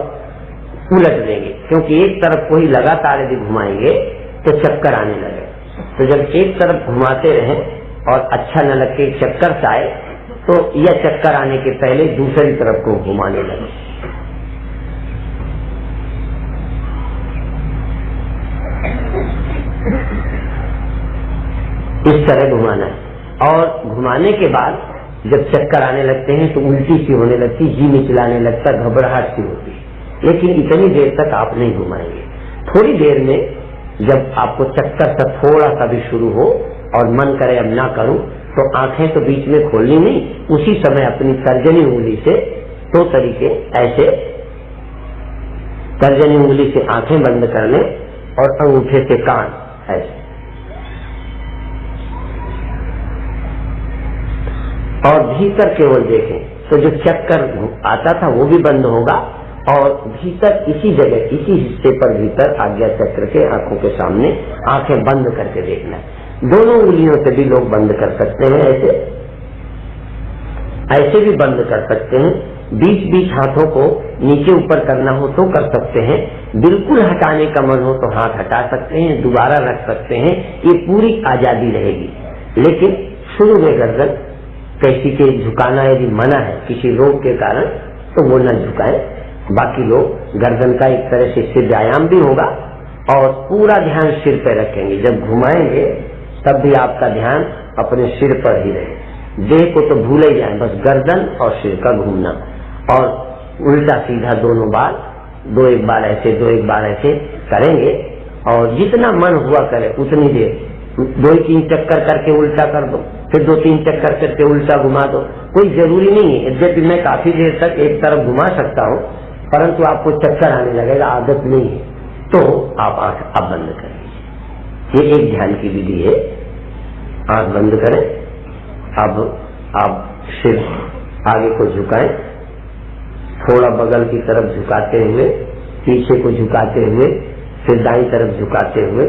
उलट देंगे, क्योंकि एक तरफ को ही लगातार यदि घुमाएंगे तो चक्कर आने लगे। तो जब एक तरफ घुमाते रहें और अच्छा न लगे, चक्कर से आए, तो यह चक्कर आने के पहले दूसरी तरफ को घुमाने लगे। इस तरह घुमाना है। और घुमाने के बाद जब चक्कर आने लगते हैं तो उल्टी सी होने लगती, जी मिचलाने लगता, घबराहट सी होती है। लेकिन इतनी देर तक आप नहीं घुमाएंगे। थोड़ी देर में जब आपको चक्कर सा थोड़ा सा भी शुरू हो और मन करे अब ना करूं, तो आंखें तो बीच में खोलनी नहीं, उसी समय अपनी तर्जनी उंगली से 2 तरीके ऐसे, तर्जनी उंगली से आंखें बंद करने और अंगूठे से कान ऐसे, और भीतर केवल देखें तो जो चक्कर आता था वो भी बंद होगा, और भीतर इसी जगह, इसी हिस्से पर भीतर आज्ञा चक्र के आंखों के सामने आंखें बंद करके देखना है। दोनों उंगलियों से भी लोग बंद कर सकते हैं, ऐसे भी बंद कर सकते हैं। बीच बीच हाथों को नीचे ऊपर करना हो तो कर सकते हैं, बिल्कुल हटाने का मन हो तो हाथ हटा सकते हैं, दोबारा रख सकते हैं, ये पूरी आजादी रहेगी। लेकिन शुरू में गर्दन किसी के झुकाना यदि मना है किसी रोग के कारण तो वो न झुकाएं। बाकी लोग गर्दन का एक तरह से इससे व्यायाम भी होगा, और पूरा ध्यान सिर पर रखेंगे। जब घुमाएंगे तब भी आपका ध्यान अपने सिर पर ही रहे, देह को तो भूल ही जाए, बस गर्दन और सिर का घूमना। और उल्टा सीधा दोनों बार, 2 एक बार ऐसे 2 एक बार ऐसे करेंगे, और जितना मन हुआ करे उतनी देर 2-3 चक्कर करके उल्टा कर दो, फिर 2-3 चक्कर करके उल्टा घुमा दो। कोई जरूरी नहीं है, यद्यपि मैं काफी देर तक एक तरफ घुमा सकता हूँ, परंतु आपको चक्कर आने लगेगा, आदत नहीं है, तो आप आंख अब बंद करें। ये एक ध्यान की विधि है। आंख बंद करें। अब आप सिर आगे को झुकाएं, थोड़ा बगल की तरफ झुकाते हुए, पीछे को झुकाते हुए, फिर दाईं तरफ झुकाते हुए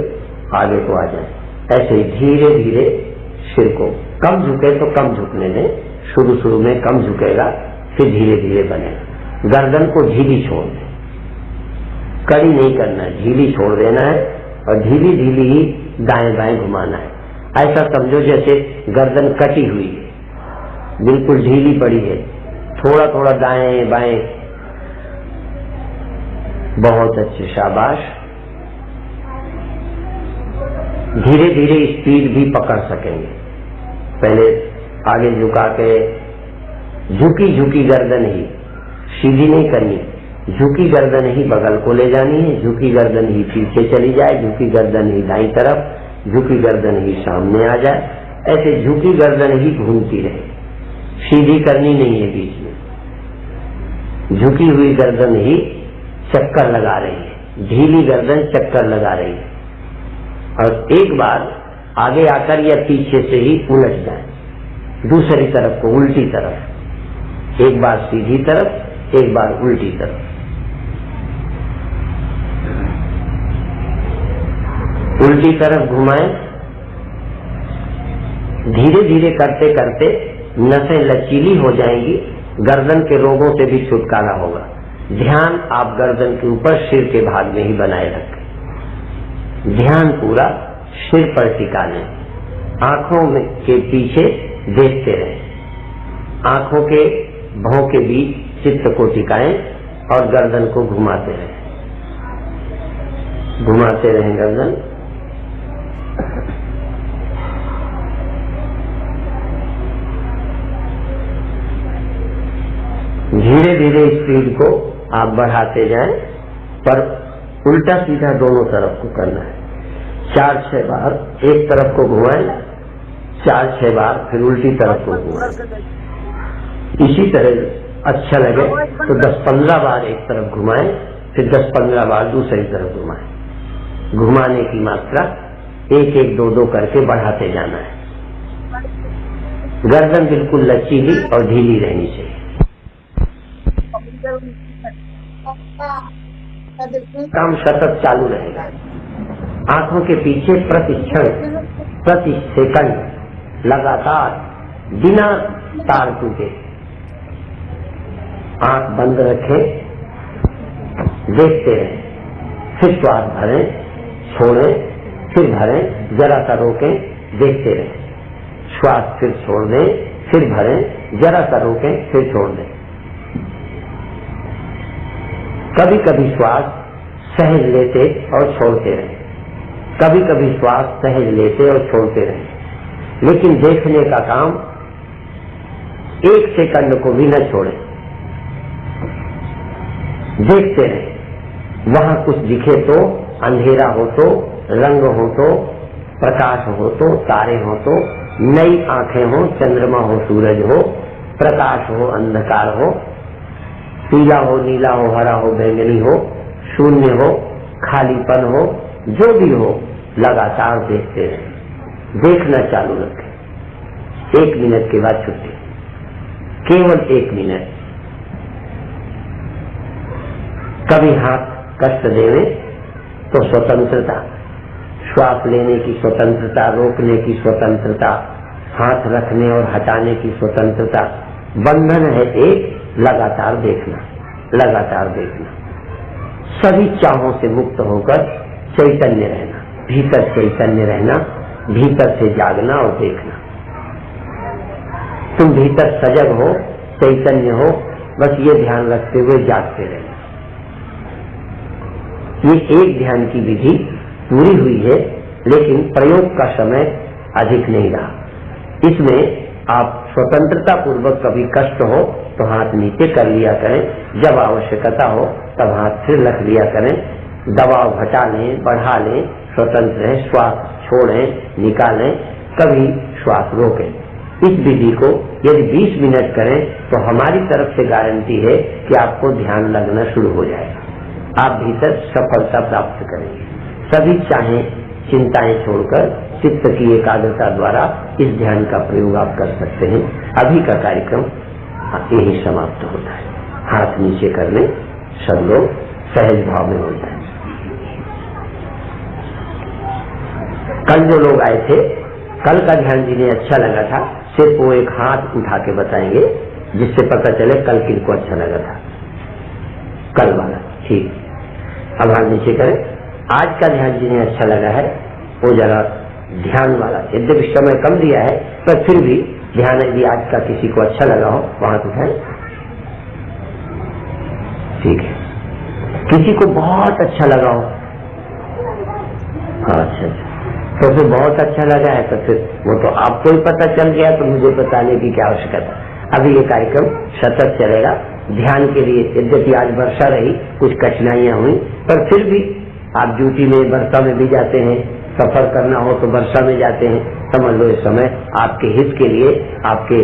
आगे को आ जाए। ऐसे धीरे धीरे सिर को, कम झुके तो कम झुकने दें, शुरू में कम झुकेगा, फिर धीरे धीरे बनेगा। गर्दन को ढीली छोड़ दें, कड़ी नहीं करना है, ढीली छोड़ देना है, और ढीली ढीली ही दाएं बाएं घुमाना है। ऐसा समझो जैसे गर्दन कटी हुई है, बिल्कुल ढीली पड़ी है, थोड़ा थोड़ा दाएं बाएं। बहुत अच्छे, शाबाश। धीरे धीरे स्पीड भी पकड़ सकेंगे। पहले आगे झुका के, झुकी झुकी गर्दन ही, सीधी नहीं करनी, झुकी गर्दन ही बगल को ले जानी है, झुकी गर्दन ही पीछे चली जाए, झुकी गर्दन ही दाईं तरफ, झुकी गर्दन ही सामने आ जाए। ऐसे झुकी गर्दन ही घूमती रहे, सीधी करनी नहीं है बीच में। झुकी हुई गर्दन ही चक्कर लगा रही है, ढीली गर्दन चक्कर लगा रही है। और एक बार आगे आकर या पीछे से ही उलट जाए, दूसरी तरफ को, उल्टी तरफ। एक बार सीधी तरफ, एक बार उल्टी तरफ। उल्टी तरफ घुमाएं। धीरे धीरे करते करते नसें लचीली हो जाएंगी, गर्दन के रोगों से भी छुटकारा होगा। ध्यान आप गर्दन के ऊपर, सिर के भाग में ही बनाए रखें। ध्यान पूरा सिर पर टिका लें। आंखों में के पीछे देखते रहें। आंखों के भौं के बीच चित्त को टिकाएं और गर्दन को घुमाते रहें। घुमाते रहें गर्दन। धीरे धीरे स्पीड को आप बढ़ाते जाएं, पर उल्टा सीधा दोनों तरफ को करना है। 4-6 बार एक तरफ को घुमाएं, 4-6 बार फिर उल्टी तरफ को घुमाएं। इसी तरह अच्छा लगे तो 10-15 बार एक तरफ घुमाएं, फिर 10-15 बार दूसरी तरफ घुमाएं। घुमाने की मात्रा 1-1, 2-2 करके बढ़ाते जाना है। गर्दन बिल्कुल लचीली और ढीली रहनी चाहिए। काम सतत चालू रहेगा। आंखों के पीछे प्रतिक्षण, प्रति सेकंड लगातार बिना तार टूटे आंख बंद रखें, देखते रहें, फिर श्वास भरें, छोड़ें, फिर भरें, जरा सा रोकें, देखते रहें, श्वास फिर छोड़ दें, फिर भरें, जरा सा रोकें, फिर छोड़ दें। कभी कभी श्वास सहज लेते और छोड़ते रहें, कभी कभी श्वास सहज लेते और छोड़ते रहें, लेकिन देखने का काम 1 सेकंड को भी न छोड़ें, देखते रहें। वहां कुछ दिखे तो, अंधेरा हो तो, रंग हो तो, प्रकाश हो तो, तारे हो तो, नई आंखें हो, चंद्रमा हो, सूरज हो, प्रकाश हो, अंधकार हो, पीला हो, नीला हो, हरा हो, बैंगनी हो, शून्य हो, खालीपन हो, जो भी हो, लगातार देखते रहें। देखना चालू रखें। 1 मिनट के बाद छुट्टी, केवल 1 मिनट। कभी हाथ कष्ट देवे तो स्वतंत्रता, श्वास लेने की स्वतंत्रता, रोकने की स्वतंत्रता, हाथ रखने और हटाने की स्वतंत्रता। बंधन है एक, लगातार देखना, लगातार देखना। सभी चाहों से मुक्त होकर चैतन्य रहना, भीतर चैतन्य रहना, भीतर से जागना और देखना। तुम भीतर सजग हो, चैतन्य हो, बस ये ध्यान रखते हुए जागते रहना। ये एक ध्यान की विधि पूरी हुई है, लेकिन प्रयोग का समय अधिक नहीं रहा। इसमें आप स्वतंत्रता पूर्वक कभी कष्ट हो तो हाथ नीचे कर लिया करें, जब आवश्यकता हो तब हाथ फिर रख लिया करें, दबाव घटा लें, बढ़ा लें, स्वतंत्र रहें, श्वास छोड़ें, निकालें, कभी श्वास रोकें। इस विधि को यदि 20 मिनट करें तो हमारी तरफ से गारंटी है कि आपको ध्यान लगना शुरू हो जाएगा, आप भीतर सफलता प्राप्त करेंगे। सभी चाहें चिंताएं छोड़कर चित्त की एकाग्रता द्वारा इस ध्यान का प्रयोग आप कर सकते हैं। अभी का कार्यक्रम यही समाप्त होता है। हाथ नीचे कर लें, सब लोग सहज भाव में हो जाए। कल जो लोग आए थे, कल का ध्यान जिन्हें अच्छा लगा था, सिर्फ वो एक हाथ उठा के बताएंगे, जिससे पता चले कल किनको अच्छा लगा था। कल वाला ठीक, अब हाथ नीचे करें। आज का ध्यान जिन्हें अच्छा लगा है वो जरा ध्यान वाला, यद्यपि समय कम दिया है पर फिर भी ध्यान यदि आज का किसी को अच्छा लगा हो वहां तो है, ठीक है। किसी को बहुत अच्छा लगा हो, अच्छा, तो फिर बहुत अच्छा लगा है तो फिर वो तो आपको ही पता चल गया, तो मुझे बताने की क्या आवश्यकता। अभी ये कार्यक्रम सतत चलेगा। ध्यान के लिए यद्यपि आज वर्षा रही, कुछ कठिनाइयां हुई, पर फिर भी आप ड्यूटी में वर्षा में भी जाते हैं, सफर करना हो तो वर्षा में जाते हैं। समझ लो इस समय आपके हित के लिए, आपके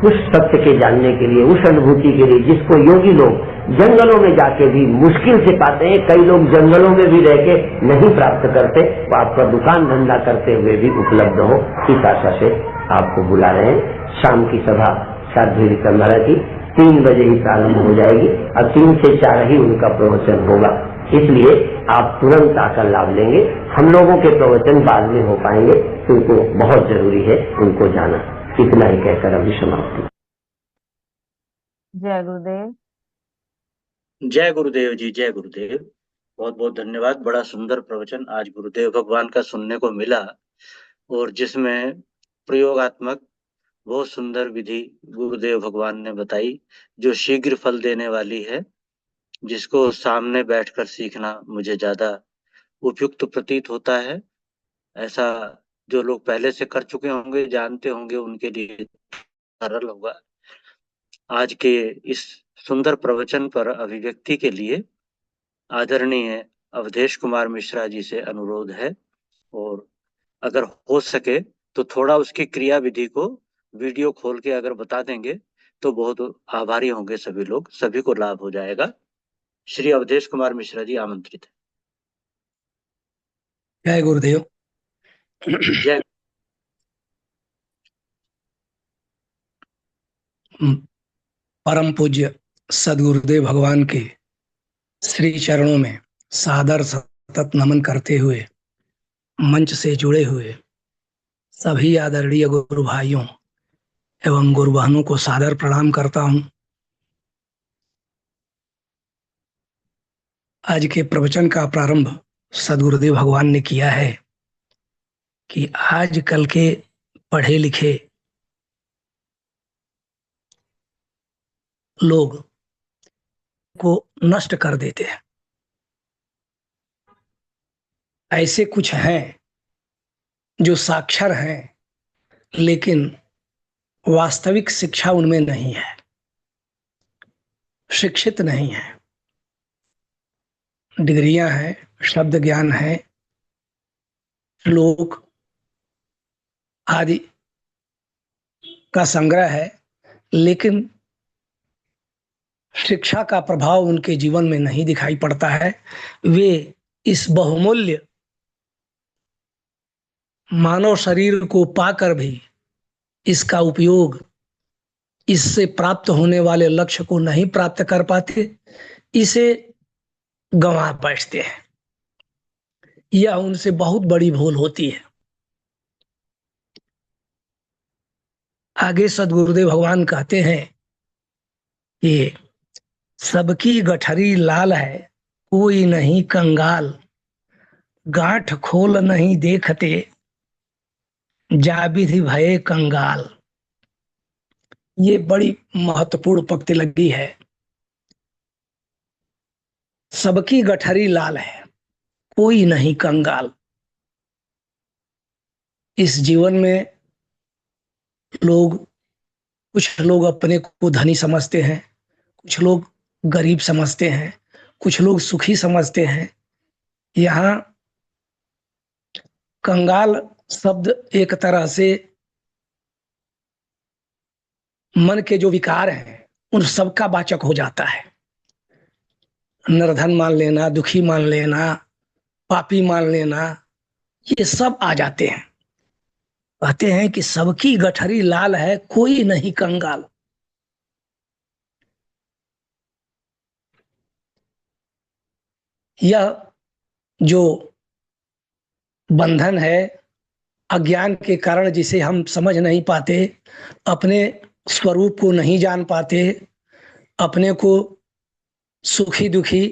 उस सत्य के जानने के लिए, उस अनुभूति के लिए जिसको योगी लोग जंगलों में जाके भी मुश्किल से पाते हैं, कई लोग जंगलों में भी रह के नहीं प्राप्त करते, वो आपका दुकान धंधा करते हुए भी उपलब्ध हो, इस आशा से आपको बुला रहे हैं। शाम की सभा साध्वी विक्रमधारा की 3 बजे ही प्रारंभ हो जाएगी और 3 से 4 ही उनका प्रवचन होगा, इसलिए आप तुरंत आकर लाभ लेंगे। हम लोगों के प्रवचन बाद में हो पाएंगे, उनको बहुत जरूरी है उनको जाना। इतना ही कहकर अभी समाप्ति। जय गुरुदेव। जय गुरुदेव जी, जय गुरुदेव। बहुत बहुत धन्यवाद। बड़ा सुंदर प्रवचन आज गुरुदेव भगवान का सुनने को मिला, और जिसमें प्रयोगात्मक बहुत सुंदर विधि गुरुदेव भगवान ने बताई, जो शीघ्र फल देने वाली है, जिसको सामने बैठकर सीखना मुझे ज्यादा उपयुक्त प्रतीत होता है। ऐसा जो लोग पहले से कर चुके होंगे, जानते होंगे, उनके लिए सरल होगा। आज के इस सुंदर प्रवचन पर अभिव्यक्ति के लिए आदरणीय अवधेश कुमार मिश्रा जी से अनुरोध है, और अगर हो सके तो थोड़ा उसकी क्रिया विधि को वीडियो खोल के अगर बता देंगे तो बहुत आभारी होंगे सभी लोग, सभी को लाभ हो जाएगा। श्री अवधेश कुमार मिश्रा जी आमंत्रित है। जय गुरुदेव। जय। परम पूज्य सदगुरुदेव भगवान के श्री चरणों में सादर सतत नमन करते हुए मंच से जुड़े हुए सभी आदरणीय गुरु भाइयों एवं गुरु बहनों को सादर प्रणाम करता हूं। आज के प्रवचन का प्रारंभ सदगुरुदेव भगवान ने किया है कि आजकल के पढ़े लिखे लोग को नष्ट कर देते हैं। ऐसे कुछ हैं जो साक्षर हैं लेकिन वास्तविक शिक्षा उनमें नहीं है, शिक्षित नहीं है। डिग्रियां हैं, शब्द ज्ञान है, श्लोक आदि का संग्रह है, लेकिन शिक्षा का प्रभाव उनके जीवन में नहीं दिखाई पड़ता है। वे इस बहुमूल्य मानव शरीर को पाकर भी इसका उपयोग, इससे प्राप्त होने वाले लक्ष्य को नहीं प्राप्त कर पाते, इसे गंवा बैठते हैं। यह उनसे बहुत बड़ी भूल होती है। आगे सदगुरुदेव भगवान कहते हैं कि सबकी गठरी लाल है, कोई नहीं कंगाल, गांठ खोल नहीं देखते, जा विधि भये कंगाल। ये बड़ी महत्वपूर्ण पंक्ति लगी है। सबकी गठरी लाल है, कोई नहीं कंगाल। इस जीवन में कुछ लोग अपने को धनी समझते हैं, कुछ लोग गरीब समझते हैं, कुछ लोग सुखी समझते हैं। यहाँ कंगाल शब्द एक तरह से मन के जो विकार हैं उन सब का वाचक हो जाता है। निर्धन मान लेना, दुखी मान लेना, पापी मान लेना, ये सब आ जाते हैं। कहते हैं कि सबकी गठरी लाल है, कोई नहीं कंगाल। यह जो बंधन है अज्ञान के कारण, जिसे हम समझ नहीं पाते, अपने स्वरूप को नहीं जान पाते, अपने को सुखी दुखी,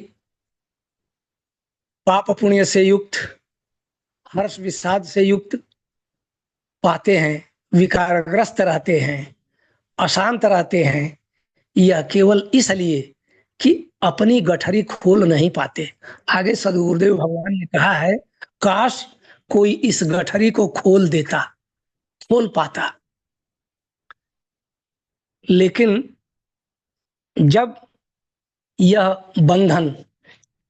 पाप पुण्य से युक्त, हर्ष विषाद से युक्त पाते हैं, विकारग्रस्त रहते हैं, अशांत रहते हैं। यह केवल इसलिए कि अपनी गठरी खोल नहीं पाते। आगे सदगुरुदेव भगवान ने कहा है, काश कोई इस गठरी को खोल देता, खोल पाता। लेकिन जब यह बंधन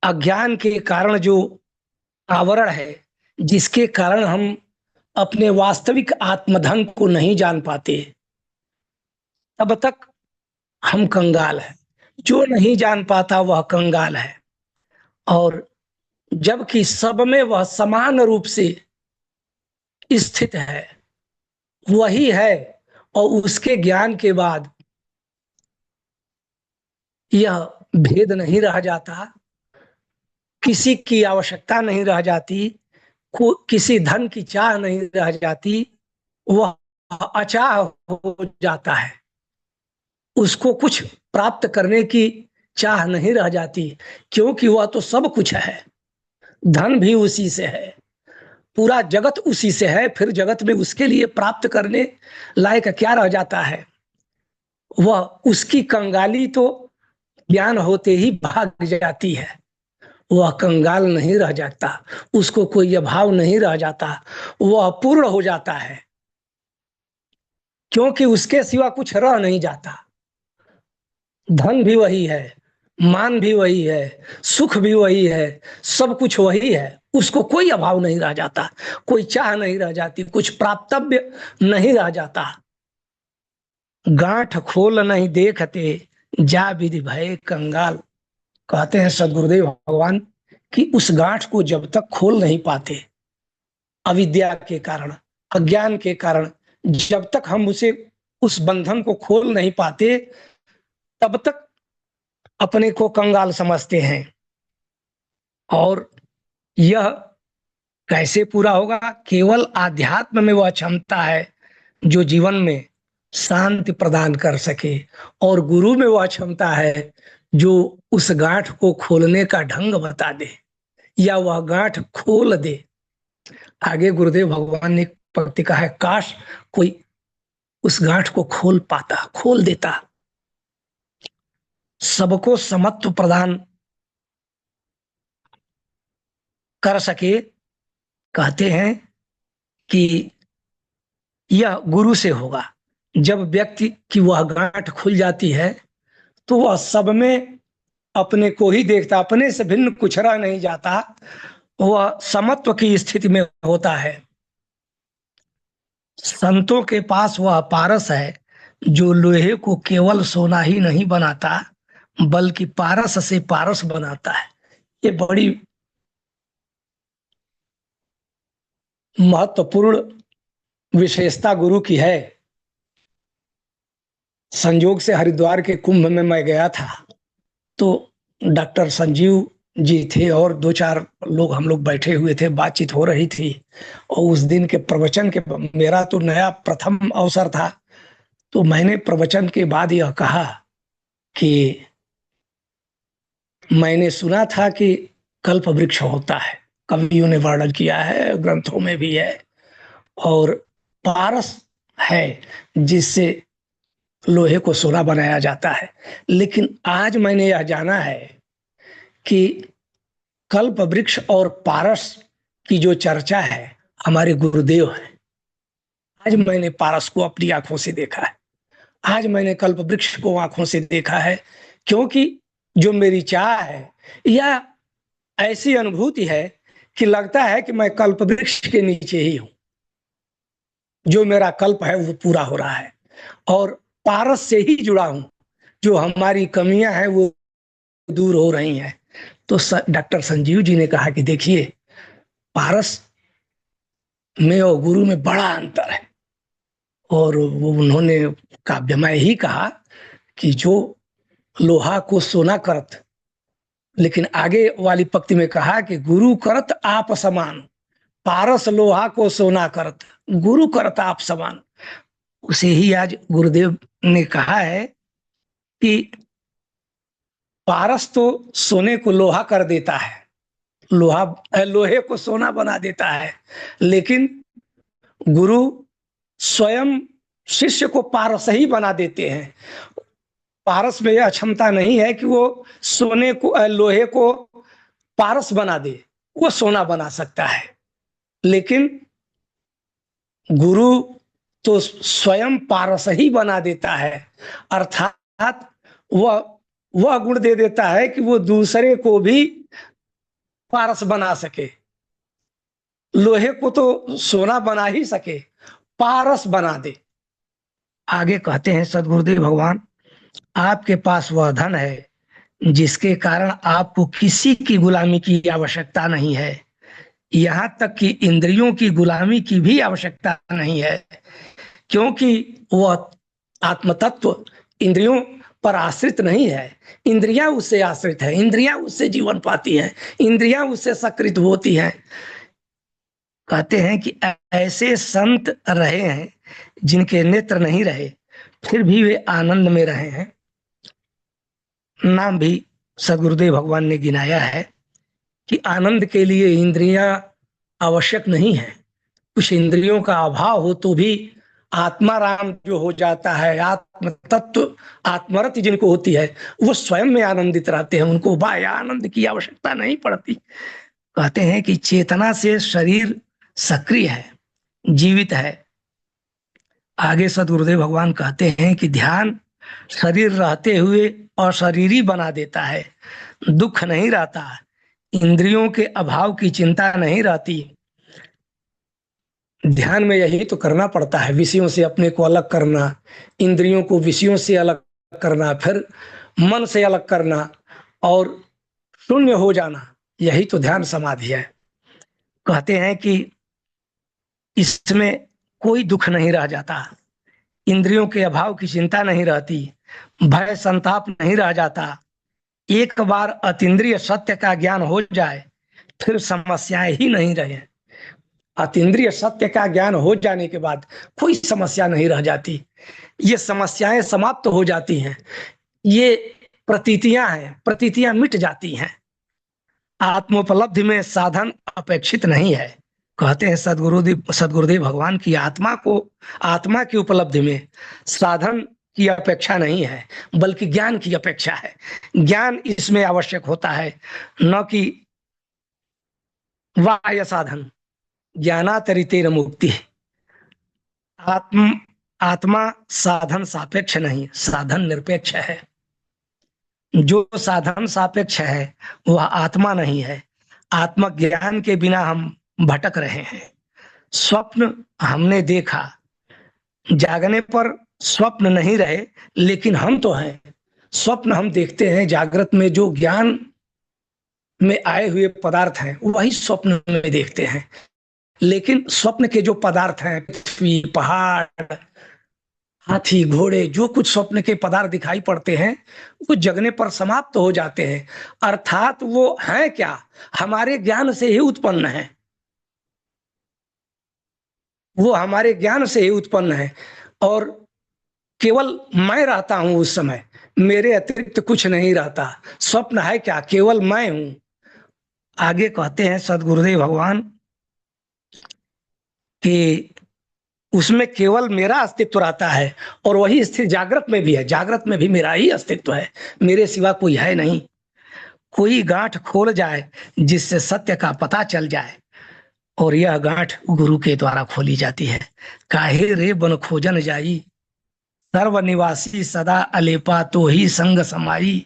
अज्ञान के कारण जो आवरण है, जिसके कारण हम अपने वास्तविक आत्मधन को नहीं जान पाते, तब तक हम कंगाल हैं। जो नहीं जान पाता वह कंगाल है। और जबकि सब में वह समान रूप से स्थित है, वही है, और उसके ज्ञान के बाद यह भेद नहीं रह जाता, किसी की आवश्यकता नहीं रह जाती, किसी धन की चाह नहीं रह जाती, वह अचाह हो जाता है। उसको कुछ प्राप्त करने की चाह नहीं रह जाती, क्योंकि वह तो सब कुछ है। धन भी उसी से है, पूरा जगत उसी से है। फिर जगत में उसके लिए प्राप्त करने लायक क्या रह जाता है? वह उसकी कंगाली तो ज्ञान होते ही भाग जाती है। वह कंगाल नहीं रह जाता, उसको कोई अभाव नहीं रह जाता, वह पूर्ण हो जाता है, क्योंकि उसके सिवा कुछ रह नहीं जाता। धन भी वही है, मान भी वही है, सुख भी वही है, सब कुछ वही है। उसको कोई अभाव नहीं रह जाता, कोई चाह नहीं रह जाती, कुछ प्राप्तव्य नहीं रह जाता। गांठ खोल नहीं देखते, जा विधि भये कंगाल। कहते हैं सदगुरुदेव भगवान कि उस गांठ को जब तक खोल नहीं पाते, अविद्या के कारण, अज्ञान के कारण, जब तक हम उस बंधन को खोल नहीं पाते, तब तक अपने को कंगाल समझते हैं। और यह कैसे पूरा होगा? केवल आध्यात्म में वह क्षमता है जो जीवन में शांति प्रदान कर सके, और गुरु में वह क्षमता है जो उस गांठ को खोलने का ढंग बता दे या वह गांठ खोल दे। आगे गुरुदेव भगवान ने पंक्ति कहा है, काश कोई उस गांठ को खोल पाता, खोल देता, सबको समत्व प्रदान कर सके। कहते हैं कि यह गुरु से होगा। जब व्यक्ति की वह गांठ खुल जाती है तो वह सब में अपने को ही देखता, अपने से भिन्न कुछ रह नहीं जाता, वह समत्व की स्थिति में होता है। संतों के पास वह पारस है जो लोहे को केवल सोना ही नहीं बनाता बल्कि पारस से पारस बनाता है। ये बड़ी महत्वपूर्ण विशेषता गुरु की है। संयोग से हरिद्वार के कुंभ में मैं गया था तो डॉक्टर संजीव जी थे और 2-4 लोग हम लोग बैठे हुए थे, बातचीत हो रही थी। और उस दिन के प्रवचन के, मेरा तो नया प्रथम अवसर था, तो मैंने प्रवचन के बाद यह कहा कि मैंने सुना था कि कल्प वृक्ष होता है, कवियों ने वर्णन किया है, ग्रंथों में भी है, और पारस है जिससे लोहे को सोना बनाया जाता है। लेकिन आज मैंने यह जाना है कि कल्प वृक्ष और पारस की जो चर्चा है हमारे गुरुदेव हैं। आज मैंने पारस को अपनी आंखों से देखा है, आज मैंने कल्प वृक्ष को आंखों से देखा है, क्योंकि जो मेरी चाह है या ऐसी अनुभूति है कि लगता है कि मैं कल्प वृक्ष के नीचे ही हूं, जो मेरा कल्प है वो पूरा हो रहा है और पारस से ही जुड़ा हूं, जो हमारी कमियां हैं वो दूर हो रही हैं। तो डॉक्टर संजीव जी ने कहा कि देखिए, पारस में और गुरु में बड़ा अंतर है। और वो उन्होंने काव्यमय ही कहा कि जो लोहा को सोना करत, लेकिन आगे वाली पंक्ति में कहा कि गुरु करत आप समान, पारस लोहा को सोना करत, गुरु करत आप समान। उसे ही आज गुरुदेव ने कहा है कि पारस तो सोने को लोहा कर देता है, लोहे को सोना बना देता है, लेकिन गुरु स्वयं शिष्य को पारस ही बना देते हैं। पारस में यह क्षमता नहीं है कि वो सोने को, लोहे को पारस बना दे, वो सोना बना सकता है, लेकिन गुरु तो स्वयं पारस ही बना देता है। अर्थात वह गुण दे देता है कि वो दूसरे को भी पारस बना सके। लोहे को तो सोना बना ही सके, पारस बना दे। आगे कहते हैं सद्गुरुदेव भगवान, आपके पास वह धन है जिसके कारण आपको किसी की गुलामी की आवश्यकता नहीं है, यहां तक कि इंद्रियों की गुलामी की भी आवश्यकता नहीं है, क्योंकि वह आत्मतत्व इंद्रियों पर आश्रित नहीं है। इंद्रियां उससे आश्रित है, इंद्रियां उससे जीवन पाती हैं, इंद्रियां उससे सकृत होती हैं। कहते हैं कि ऐसे संत रहे हैं जिनके नेत्र नहीं रहे फिर भी वे आनंद में रहे हैं। नाम भी सद्गुरुदेव भगवान ने गिनाया है कि आनंद के लिए इंद्रियां आवश्यक नहीं है। कुछ इंद्रियों का अभाव हो तो भी आत्माराम जो हो जाता है, आत्म तत्व आत्मरति जिनको होती है, वो स्वयं में आनंदित रहते हैं, उनको बाह्य आनंद की आवश्यकता नहीं पड़ती। कहते हैं कि चेतना से शरीर सक्रिय है, जीवित है। आगे सद्गुरुदेव भगवान कहते हैं कि ध्यान शरीर रहते हुए अशरीरी बना देता है, दुख नहीं रहता, इंद्रियों के अभाव की चिंता नहीं रहती। ध्यान में यही तो करना पड़ता है, विषयों से अपने को अलग करना, इंद्रियों को विषयों से अलग करना, फिर मन से अलग करना और शून्य हो जाना, यही तो ध्यान समाधि है। कहते हैं कि इसमें कोई दुख नहीं रह जाता, इंद्रियों के अभाव की चिंता नहीं रहती, भय संताप नहीं रह जाता। एक बार अतीन्द्रिय सत्य का ज्ञान हो जाए फिर समस्याएं ही नहीं रहे। अतीन्द्रिय सत्य का ज्ञान हो जाने के बाद कोई समस्या नहीं रह जाती, ये समस्याएं समाप्त हो जाती हैं। ये प्रतीतियां हैं, प्रतीतियां मिट जाती हैं। आत्मोपलब्धि में साधन अपेक्षित नहीं है। कहते हैं सदगुरुदेव भगवान की आत्मा की उपलब्धि में साधन की अपेक्षा नहीं है, बल्कि ज्ञान की अपेक्षा है। ज्ञान इसमें आवश्यक होता है, न कि बाह्य साधन। ज्ञानातरितेर मुक्ति। आत्मा साधन सापेक्ष नहीं, साधन निरपेक्ष है। जो साधन सापेक्ष है वह आत्मा नहीं है। आत्मज्ञान के बिना हम भटक रहे हैं। स्वप्न हमने देखा, जागने पर स्वप्न नहीं रहे, लेकिन हम तो हैं। स्वप्न हम देखते हैं, जागृत में जो ज्ञान में आए हुए पदार्थ हैं वही स्वप्न में देखते हैं। लेकिन स्वप्न के जो पदार्थ हैं, पृथ्वी, पहाड़, हाथी, घोड़े, जो कुछ स्वप्न के पदार्थ दिखाई पड़ते हैं वो जगने पर समाप्त हो जाते हैं। अर्थात वो हैं क्या? हमारे ज्ञान से ही उत्पन्न है। वो हमारे ज्ञान से ही उत्पन्न है और केवल मैं रहता हूं उस समय, मेरे अतिरिक्त कुछ नहीं रहता। स्वप्न है क्या? केवल मैं हूं। आगे कहते हैं सदगुरुदेव भगवान कि उसमें केवल मेरा अस्तित्व रहता है और वही स्थिति जागृत में भी है। जागृत में भी मेरा ही अस्तित्व है, मेरे सिवा कोई है नहीं। कोई गांठ खोल जाए जिससे सत्य का पता चल जाए, और यह गांठ गुरु के द्वारा खोली जाती है। काहे रे बन खोजन जाई, सर्वनिवासी सदा अलेपा तो ही संग समाई।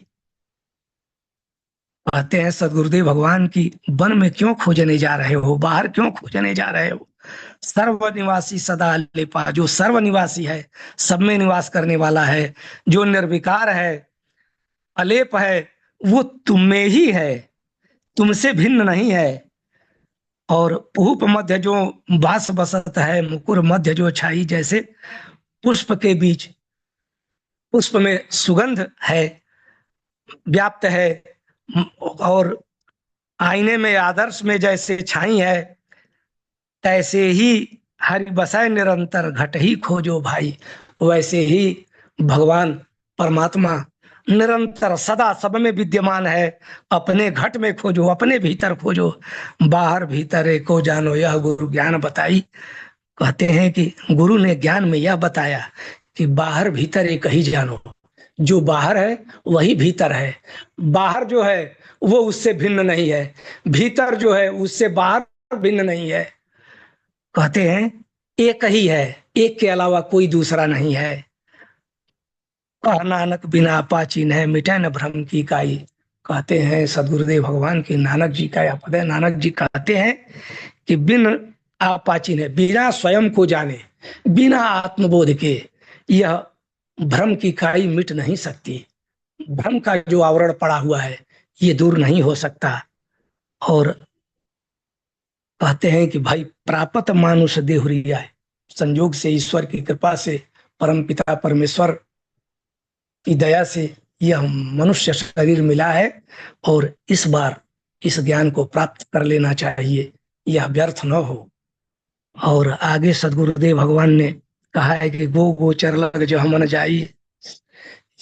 कहते हैं सदगुरुदेव भगवान की, वन में क्यों खोजने जा रहे हो, बाहर क्यों खोजने जा रहे हो? सर्वनिवासी सदा अलेपा, जो सर्वनिवासी है, सब में निवास करने वाला है, जो निर्विकार है, अलेप है, वो तुम में ही है, तुमसे भिन्न नहीं है। और पुष्प मध्य जो वास बसत है, मुकुर मध्य जो छाई, जैसे पुष्प के बीच, पुष्प में सुगंध है, व्याप्त है, और आईने में, आदर्श में जैसे छाई है, तैसे ही हरि बसाए निरंतर घट ही खोजो भाई। वैसे ही भगवान परमात्मा निरंतर सदा सब में विद्यमान है। अपने घट में खोजो, अपने भीतर खोजो, बाहर भीतर एको जानो, यह गुरु ज्ञान बताई। कहते हैं कि गुरु ने ज्ञान में यह बताया कि बाहर भीतर एक ही जानो। जो बाहर है वही भीतर है, बाहर जो है वो उससे भिन्न नहीं है, भीतर जो है उससे बाहर भिन्न नहीं है। कहते हैं एक ही है, एक के अलावा कोई दूसरा नहीं है। कह नानक बिना पाचीन है, मिटे न भ्रम की काई। कहते हैं सदगुरुदेव भगवान की, नानक जी का यह पद है। नानक जी कहते हैं कि बिन आपाचीन है, बिना स्वयं को जाने, बिना आत्मबोध के यह भ्रम की काई मिट नहीं सकती। भ्रम का जो आवरण पड़ा हुआ है ये दूर नहीं हो सकता। और कहते हैं कि भाई प्राप्त मानुष देहुरिया है, संयोग से, ईश्वर की कृपा से, परम पिता परमेश्वर की दया से यह मनुष्य शरीर मिला है और इस बार इस ज्ञान को प्राप्त कर लेना चाहिए, यह व्यर्थ न हो। और आगे सदगुरुदेव भगवान ने कहा है कि गो गोचर लग जो मन जाई।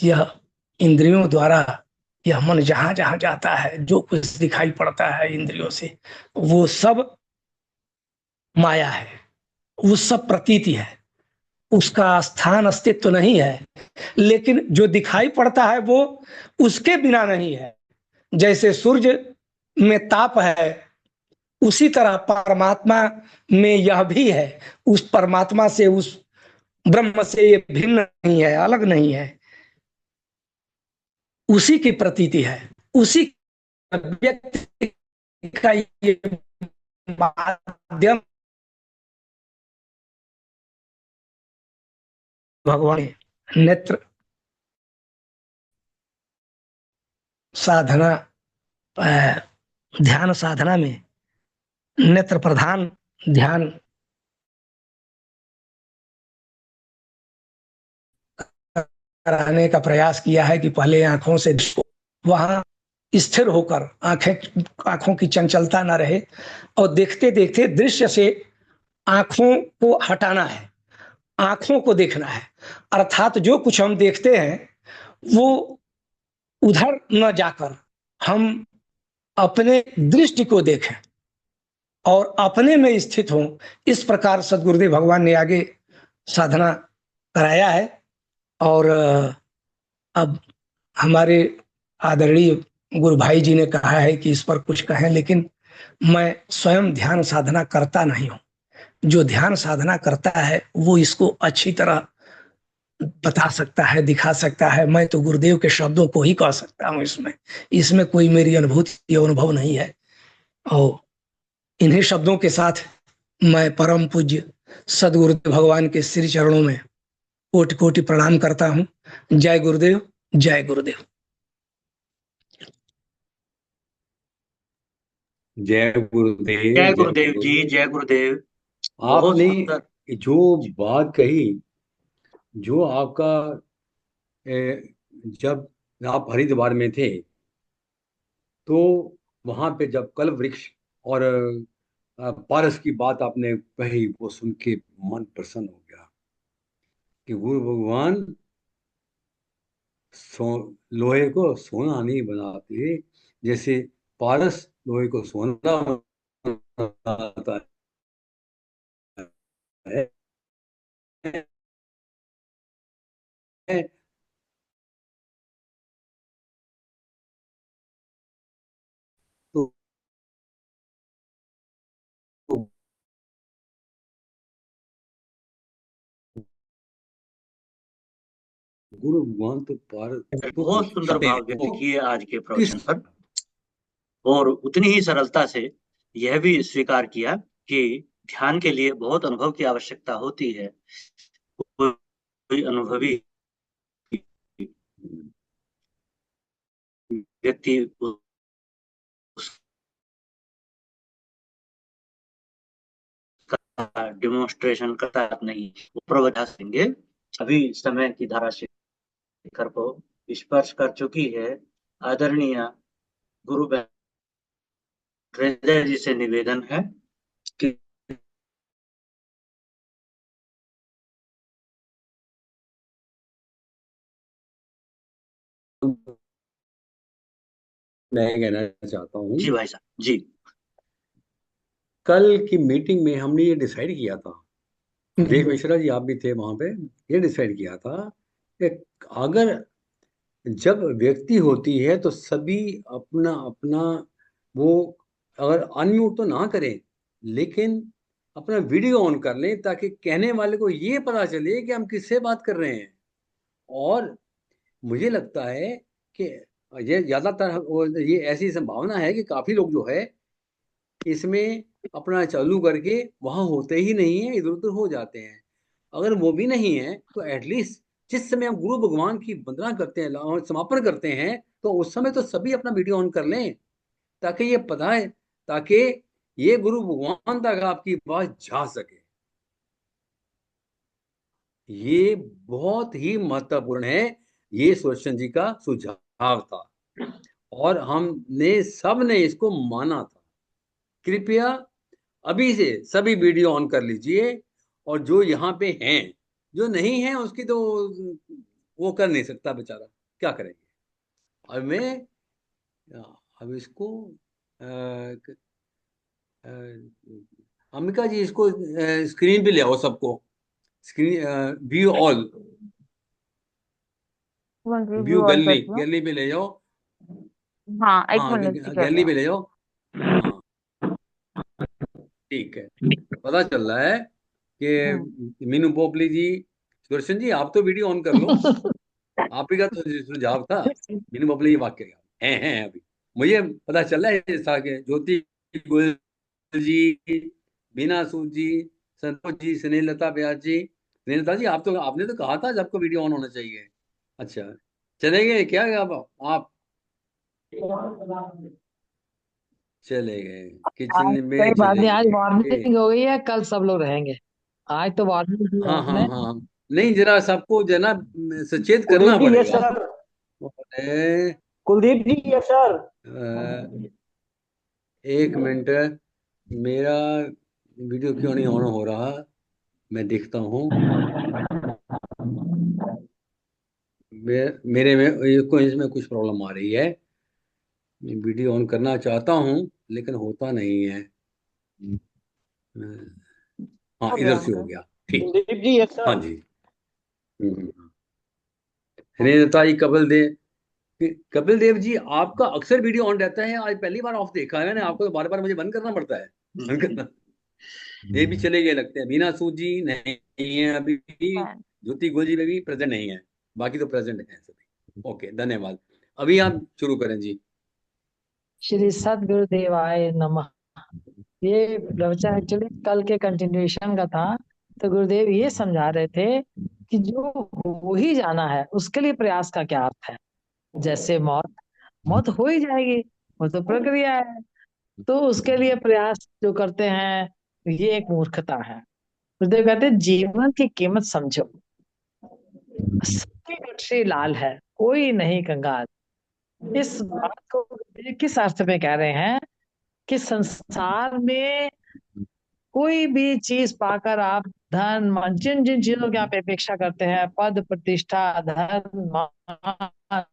यह इंद्रियों द्वारा यह मन जहां जहां जाता है, जो कुछ दिखाई पड़ता है इंद्रियों से, वो सब माया है, वो सब प्रतीति है, उसका स्थान अस्तित्व नहीं है। लेकिन जो दिखाई पड़ता है वो उसके बिना नहीं है। जैसे सूर्य में ताप है, उसी तरह परमात्मा में यह भी है। उस परमात्मा से, उस ब्रह्म से ये भिन्न नहीं है, अलग नहीं है, उसी की प्रतीति है, उसी व्यक्ति का ये माध्यम भगवान नेत्र साधना, ध्यान साधना में नेत्र प्रधान ध्यान कराने का प्रयास किया है कि पहले आंखों से वहां स्थिर होकर आंखों की चंचलता ना रहे और देखते देखते दृश्य से आंखों को हटाना है, आंखों को देखना है। अर्थात जो कुछ हम देखते हैं वो उधर न जाकर हम अपने दृष्टि को देखें और अपने में स्थित हों। इस प्रकार सदगुरुदेव भगवान ने आगे साधना कराया है। और अब हमारे आदरणीय गुरु भाई जी ने कहा है कि इस पर कुछ कहें, लेकिन मैं स्वयं ध्यान साधना करता नहीं हूँ। जो ध्यान साधना करता है वो इसको अच्छी तरह बता सकता है, दिखा सकता है। मैं तो गुरुदेव के शब्दों को ही कह सकता हूँ। इसमें इसमें कोई मेरी अनुभूति या अनुभव नहीं है। और इन्हीं शब्दों के साथ मैं परम पूज्य सदगुरुदेव भगवान के श्री चरणों में कोटि कोटि प्रणाम करता हूँ। जय गुरुदेव, जय गुरुदेव। जय गुरुदेव, जय गुरुदेव जी, जय गुरुदेव। बहुत आपने सुंदर जो बात कही, जो आपका जब आप हरिद्वार में थे तो वहां पे जब कल्प वृक्ष और पारस की बात आपने कही, वो सुन के मन प्रसन्न हो गया कि गुरु भगवान लोहे को सोना नहीं बनाते, जैसे पारस लोहे को सोना बनाता है। तो गुरु भगवान तो पारस तो बहुत सुंदर भाव व्यक्त तो किए आज के किस प्रवचन पर, और उतनी ही सरलता से यह भी स्वीकार किया कि ध्यान के लिए बहुत अनुभव की आवश्यकता होती है। कोई अनुभवी व्यक्ति उसका डिमोन्स्ट्रेशन करता नहीं, वो प्रवचन देंगे। अभी समय की धारा शिखर को स्पर्श कर चुकी है। आदरणीय गुरु हृदय जी से निवेदन है कि मैं कहना चाहता हूँ, जी भाई साहब जी। कल की मीटिंग में हमने ये डिसाइड किया था, देव मिश्रा जी आप भी थे वहां पे, ये डिसाइड किया था कि अगर जब व्यक्ति होती है तो सभी अपना अपना वो अगर अनम्यूट तो ना करें, लेकिन अपना वीडियो ऑन कर लें ताकि कहने वाले को ये पता चले कि हम किससे बात कर रहे हैं। और मुझे लगता है कि ये ज्यादातर ये ऐसी संभावना है कि काफी लोग जो है इसमें अपना चालू करके वहां होते ही नहीं है, इधर उधर हो जाते हैं। अगर वो भी नहीं है तो एटलीस्ट जिस समय हम गुरु भगवान की वंदना करते हैं और समापन करते हैं तो उस समय तो सभी अपना वीडियो ऑन कर लें, ताकि ये पता है, ताकि ये गुरु भगवान तक आपकी बात जा सके। ये बहुत ही महत्वपूर्ण है। ये सुदर्शन जी का सुझाव था और हमने सब ने इसको माना था। कृपया अभी से सभी वीडियो ऑन कर लीजिए, और जो यहाँ पे हैं, जो नहीं है उसकी तो वो कर नहीं सकता बेचारा, क्या करेंगे। अब मैं अब इसको अम्बिका जी इसको स्क्रीन पे ले आओ सबको, screen view all, view view on gallery, करती हूँ। गैलरी पे ले जाओ। हाँ, एक हाँ मिनट से कर रही गैलरी हूँ। पे ले जाओ। हाँ ठीक है, पता चल रहा है कि मीनू पोपली जी, सुदर्शन जी आप तो वीडियो ऑन कर लो, आप ही का तो सुझाव था। मीनू पोपली जी वाक्य हैं अभी मुझे पता चल रहा है जैसा कि ज्योति गुल जी, बीना सूद जी, संतोष जी, स्नेहलता व्यास जी। स्नेहलता जी आप तो, आपने तो कहा था सबको वीडियो ऑन होना चाहिए। अच्छा चले गए क्या आप चले गए आज किचन कोई में बात चले नहीं, आज गए। वार्निंग हो गई है, कल सब लोग रहेंगे। आज तो वार्निंग दी है हाँ हाँ आपने। हाँ, नहीं जरा सबको जना सचेत कुलदीप करना जी यस पड़ेगा। सर। अरे, कुलदीप जी यस सर। एक मिनट, मेरा वीडियो क्यों नहीं ऑन हो रहा, मैं देखता हूँ। मेरे में इसमें कुछ प्रॉब्लम आ रही है। मैं वीडियो ऑन करना चाहता हूँ लेकिन होता नहीं है। हाँ, हो गया इधर हो से हो गया। गया। ठीक। कुलदीप जी एक हाँ सर। जी। नेता जी कपिल देव जी, आपका अक्सर वीडियो ऑन रहता है, आज पहली बार ऑफ देखा है मैंने आपको, तो बार बार मुझे बंद करना पड़ता है। बंद करना। ये भी चले गए लगते हैं। बीना सूद जी नहीं है अभी। ज्योति गोल जी भी प्रेजेंट नहीं है। बाकी तो प्रेजेंट है सभी। ओके, धन्यवाद। अभी आप शुरू करें जी। श्री सदगुरुदेवाय नमः। ये प्रवचन एक्चुअली कल के कंटिन्यूएशन का था। तो गुरुदेव ये समझा रहे थे कि जो हो ही जाना है उसके लिए प्रयास का क्या अर्थ है। जैसे मौत, मौत हो ही जाएगी, वो तो प्रक्रिया है। तो उसके लिए प्रयास जो करते हैं ये एक मूर्खता है। गुरुदेव कहते हैं जीवन की कीमत समझो। सबकी गठरी लाल है, कोई नहीं कंगाल। इस बात को गुरुदेव किस अर्थ में कह रहे हैं कि संसार में कोई भी चीज पाकर आप धन मान, जिन जिन चीजों की आप अपेक्षा करते हैं, पद प्रतिष्ठा धन मान,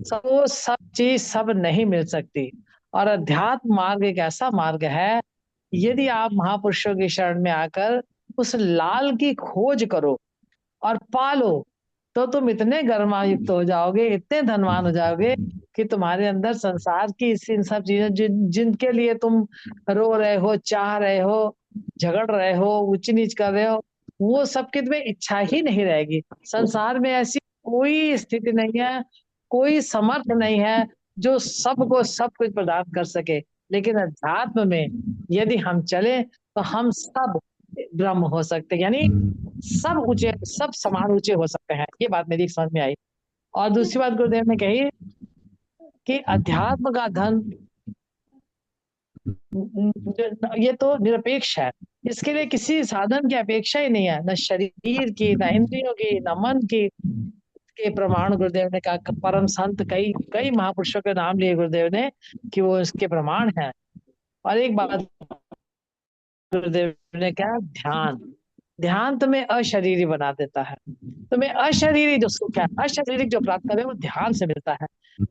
सब वो सब चीज सब नहीं मिल सकती। और अध्यात्म मार्ग एक ऐसा मार्ग है, यदि आप महापुरुषों की शरण में आकर उस लाल की खोज करो और पालो, तो तुम इतने गर्मायुक्त हो जाओगे, इतने धनवान हो जाओगे कि तुम्हारे अंदर संसार की इन सब चीजें जिनके लिए तुम रो रहे हो, चाह रहे हो, झगड़ रहे हो, ऊंच नीच कर रहे हो, वो सब की तुम्हें इच्छा ही नहीं रहेगी। संसार में ऐसी कोई स्थिति नहीं है, कोई समर्थ नहीं है जो सबको सब कुछ प्रदान कर सके। लेकिन अध्यात्म में यदि हम चले तो हम सब ब्रह्म हो सकते हैं, यानी सब ऊंचे, सब समान ऊंचे हो सकते हैं। ये बात मेरी समझ में आई। और दूसरी बात गुरुदेव ने कही कि अध्यात्म का धन ये तो निरपेक्ष है। इसके लिए किसी साधन की अपेक्षा ही नहीं है, न शरीर की, न इंद्रियों की, न मन की। के प्रमाण गुरुदेव ने कहा, परम संत कई कई महापुरुषों के नाम लिए गुरुदेव ने कि वो इसके प्रमाण है। और एक बात गुरुदेव ने कहा, ध्यान। ध्यान तुम्हें अशरीरी बना देता है। तुम्हें अशरीरी जो सुख है, अशरीरिक जो प्राप्त करे वो ध्यान से मिलता है।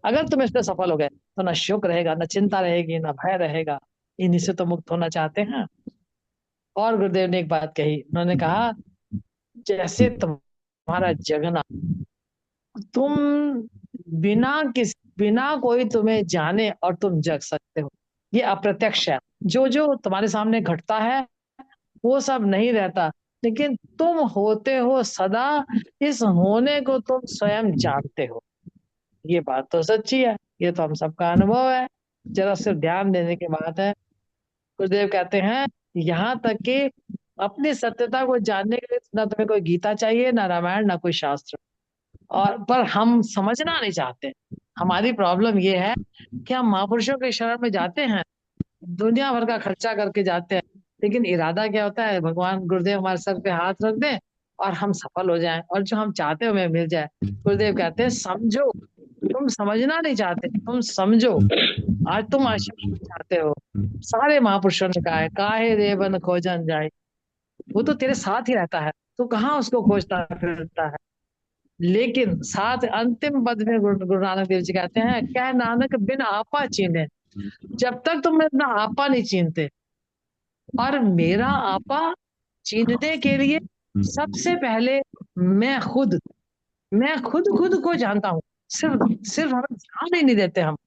अगर तुम इसमें सफल हो गए तो न शोक रहेगा, न चिंता रहेगी, न भय रहेगा। इन्हीं से तो मुक्त होना चाहते हैं। और गुरुदेव ने एक बात कही, उन्होंने कहा जैसे तुम्हारा जगना, तुम बिना कोई तुम्हें जाने और तुम जग सकते हो, ये अप्रत्यक्ष है। जो जो तुम्हारे सामने घटता है वो सब नहीं रहता, लेकिन तुम होते हो सदा, इस होने को तुम स्वयं जानते हो। ये बात तो सच्ची है, ये तो हम सबका अनुभव है। जरा सिर्फ ध्यान देने की बात है। गुरुदेव कहते हैं यहाँ तक कि अपनी सत्यता को जानने के लिए ना तुम्हें कोई गीता चाहिए, ना रामायण, ना कोई शास्त्र। और पर हम समझना नहीं चाहते। हमारी प्रॉब्लम ये है कि हम महापुरुषों के शरण में जाते हैं, दुनिया भर का खर्चा करके जाते हैं, लेकिन इरादा क्या होता है, भगवान गुरुदेव हमारे सर पे हाथ रख दें और हम सफल हो जाएं और जो हम चाहते हो हमें मिल जाए। गुरुदेव कहते हैं समझो, तुम समझना नहीं चाहते, तुम समझो। आज तुम आशीर्वाद चाहते हो, सारे महापुरुषों ने कहा है, काहे रे बन खोजन जाए। वो तो तेरे साथ ही रहता है, तू कहाँ उसको खोजता फिरता है। लेकिन साथ अंतिम पद में गुरु नानक देव जी कहते हैं, क्या नानक बिन आपा चीने। जब तक तुम अपना आपा नहीं चीनते, और मेरा आपा चीनने के लिए सबसे पहले मैं खुद खुद को जानता हूँ। सिर्फ सिर्फ हम ध्यान ही नहीं देते, हम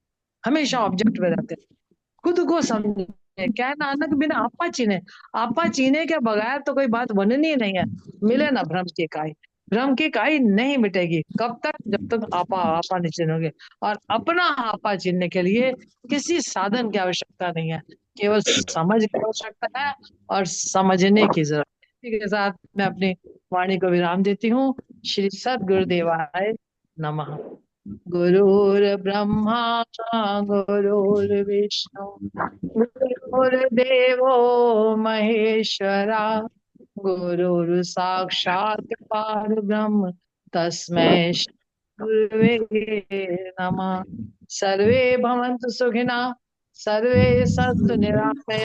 हमेशा ऑब्जेक्ट में रहते हैं। खुद को समझे, क्या नानक बिना आपा चीने। आपा चीने के बगैर तो कोई बात बननी ही नहीं है। मिले ना भ्रम की काई, भ्रम की काई नहीं मिटेगी। कब तक, जब तक आपा आपा नहीं चिन्होगे। और अपना आपा चिन्हने के लिए किसी साधन की आवश्यकता नहीं है, केवल समझ की आवश्यकता है और समझने की जरूरत है। इसी के साथ मैं अपनी वाणी को विराम देती हूँ। श्री सद्गुरुदेवाय नमः। गुरुर्ब्रह्मा गुरुर्विष्णु गुरुर्देवो महेश्वरा, गुरुर् साक्षात् परब्रह्म तस्मै श्री गुरवे नमः। सर्वे भवन्तु सुखिनः, सर्वे सन्तु निरामयाः,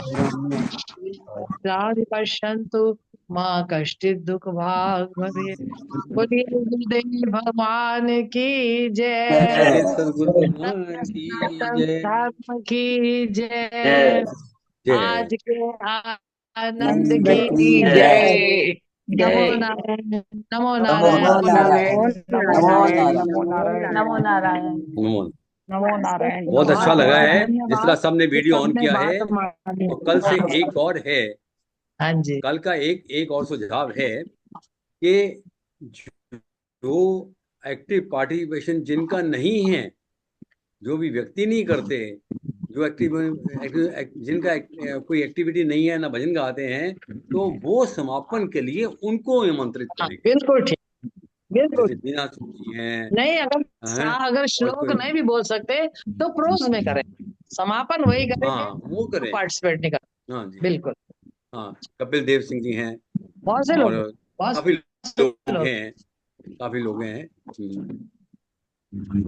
पश्यन्तु माँ कष्टित दुख भाग भरे। बोलिए गुरुदेव भगवान की जय, जय सद्गुरु भगवान की जय। धर्म की जय, जय आज के आनंद नंद की की जय। जय। नमो जय। नारायण, नमो नमो नारायण, नारायण, नमो नमो नारायण, नारायण, नमो नारायण, नमो नारायण, नमो। नमो नारायण। बहुत अच्छा बहुत लगा बहुत है जिस तरह धन्यवाद सबने कि वीडियो ऑन सबने किया है। बात मानी। और कल से एक और है, हाँ जी, कल का एक और सुझाव है कि जो एक्टिव पार्टिसिपेशन जिनका नहीं है, जो भी व्यक्ति नहीं करते, जो जिनका कोई एक्टिविटी नहीं है, ना भजन गाते हैं, तो वो समापन के लिए उनको आमंत्रित हाँ, करेंगे। बिल्कुल ठीक, बिल्कुल। जैसे बीना जी हैं, नहीं, अगर और श्लोक कोई, नहीं भी बोल सकते तो प्रोज में करें, समापन वही करेंगे, हाँ वो करें। पार्टिसिपेट नहीं करें। हाँ जी, बिल्कुल, हाँ कपिल देव सिंह जी हैं, बहुत से और लोग, बहुत काफी से लोग लोग। हैं, काफी लोग हैं।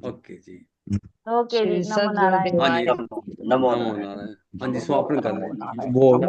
ओके जी। ओके जी, श्री नमो नारायण। हाँ जी, नमो नमो नारायण। नारायण। हाँ जी, समापन कर रहे नमो हैं नारायण। वो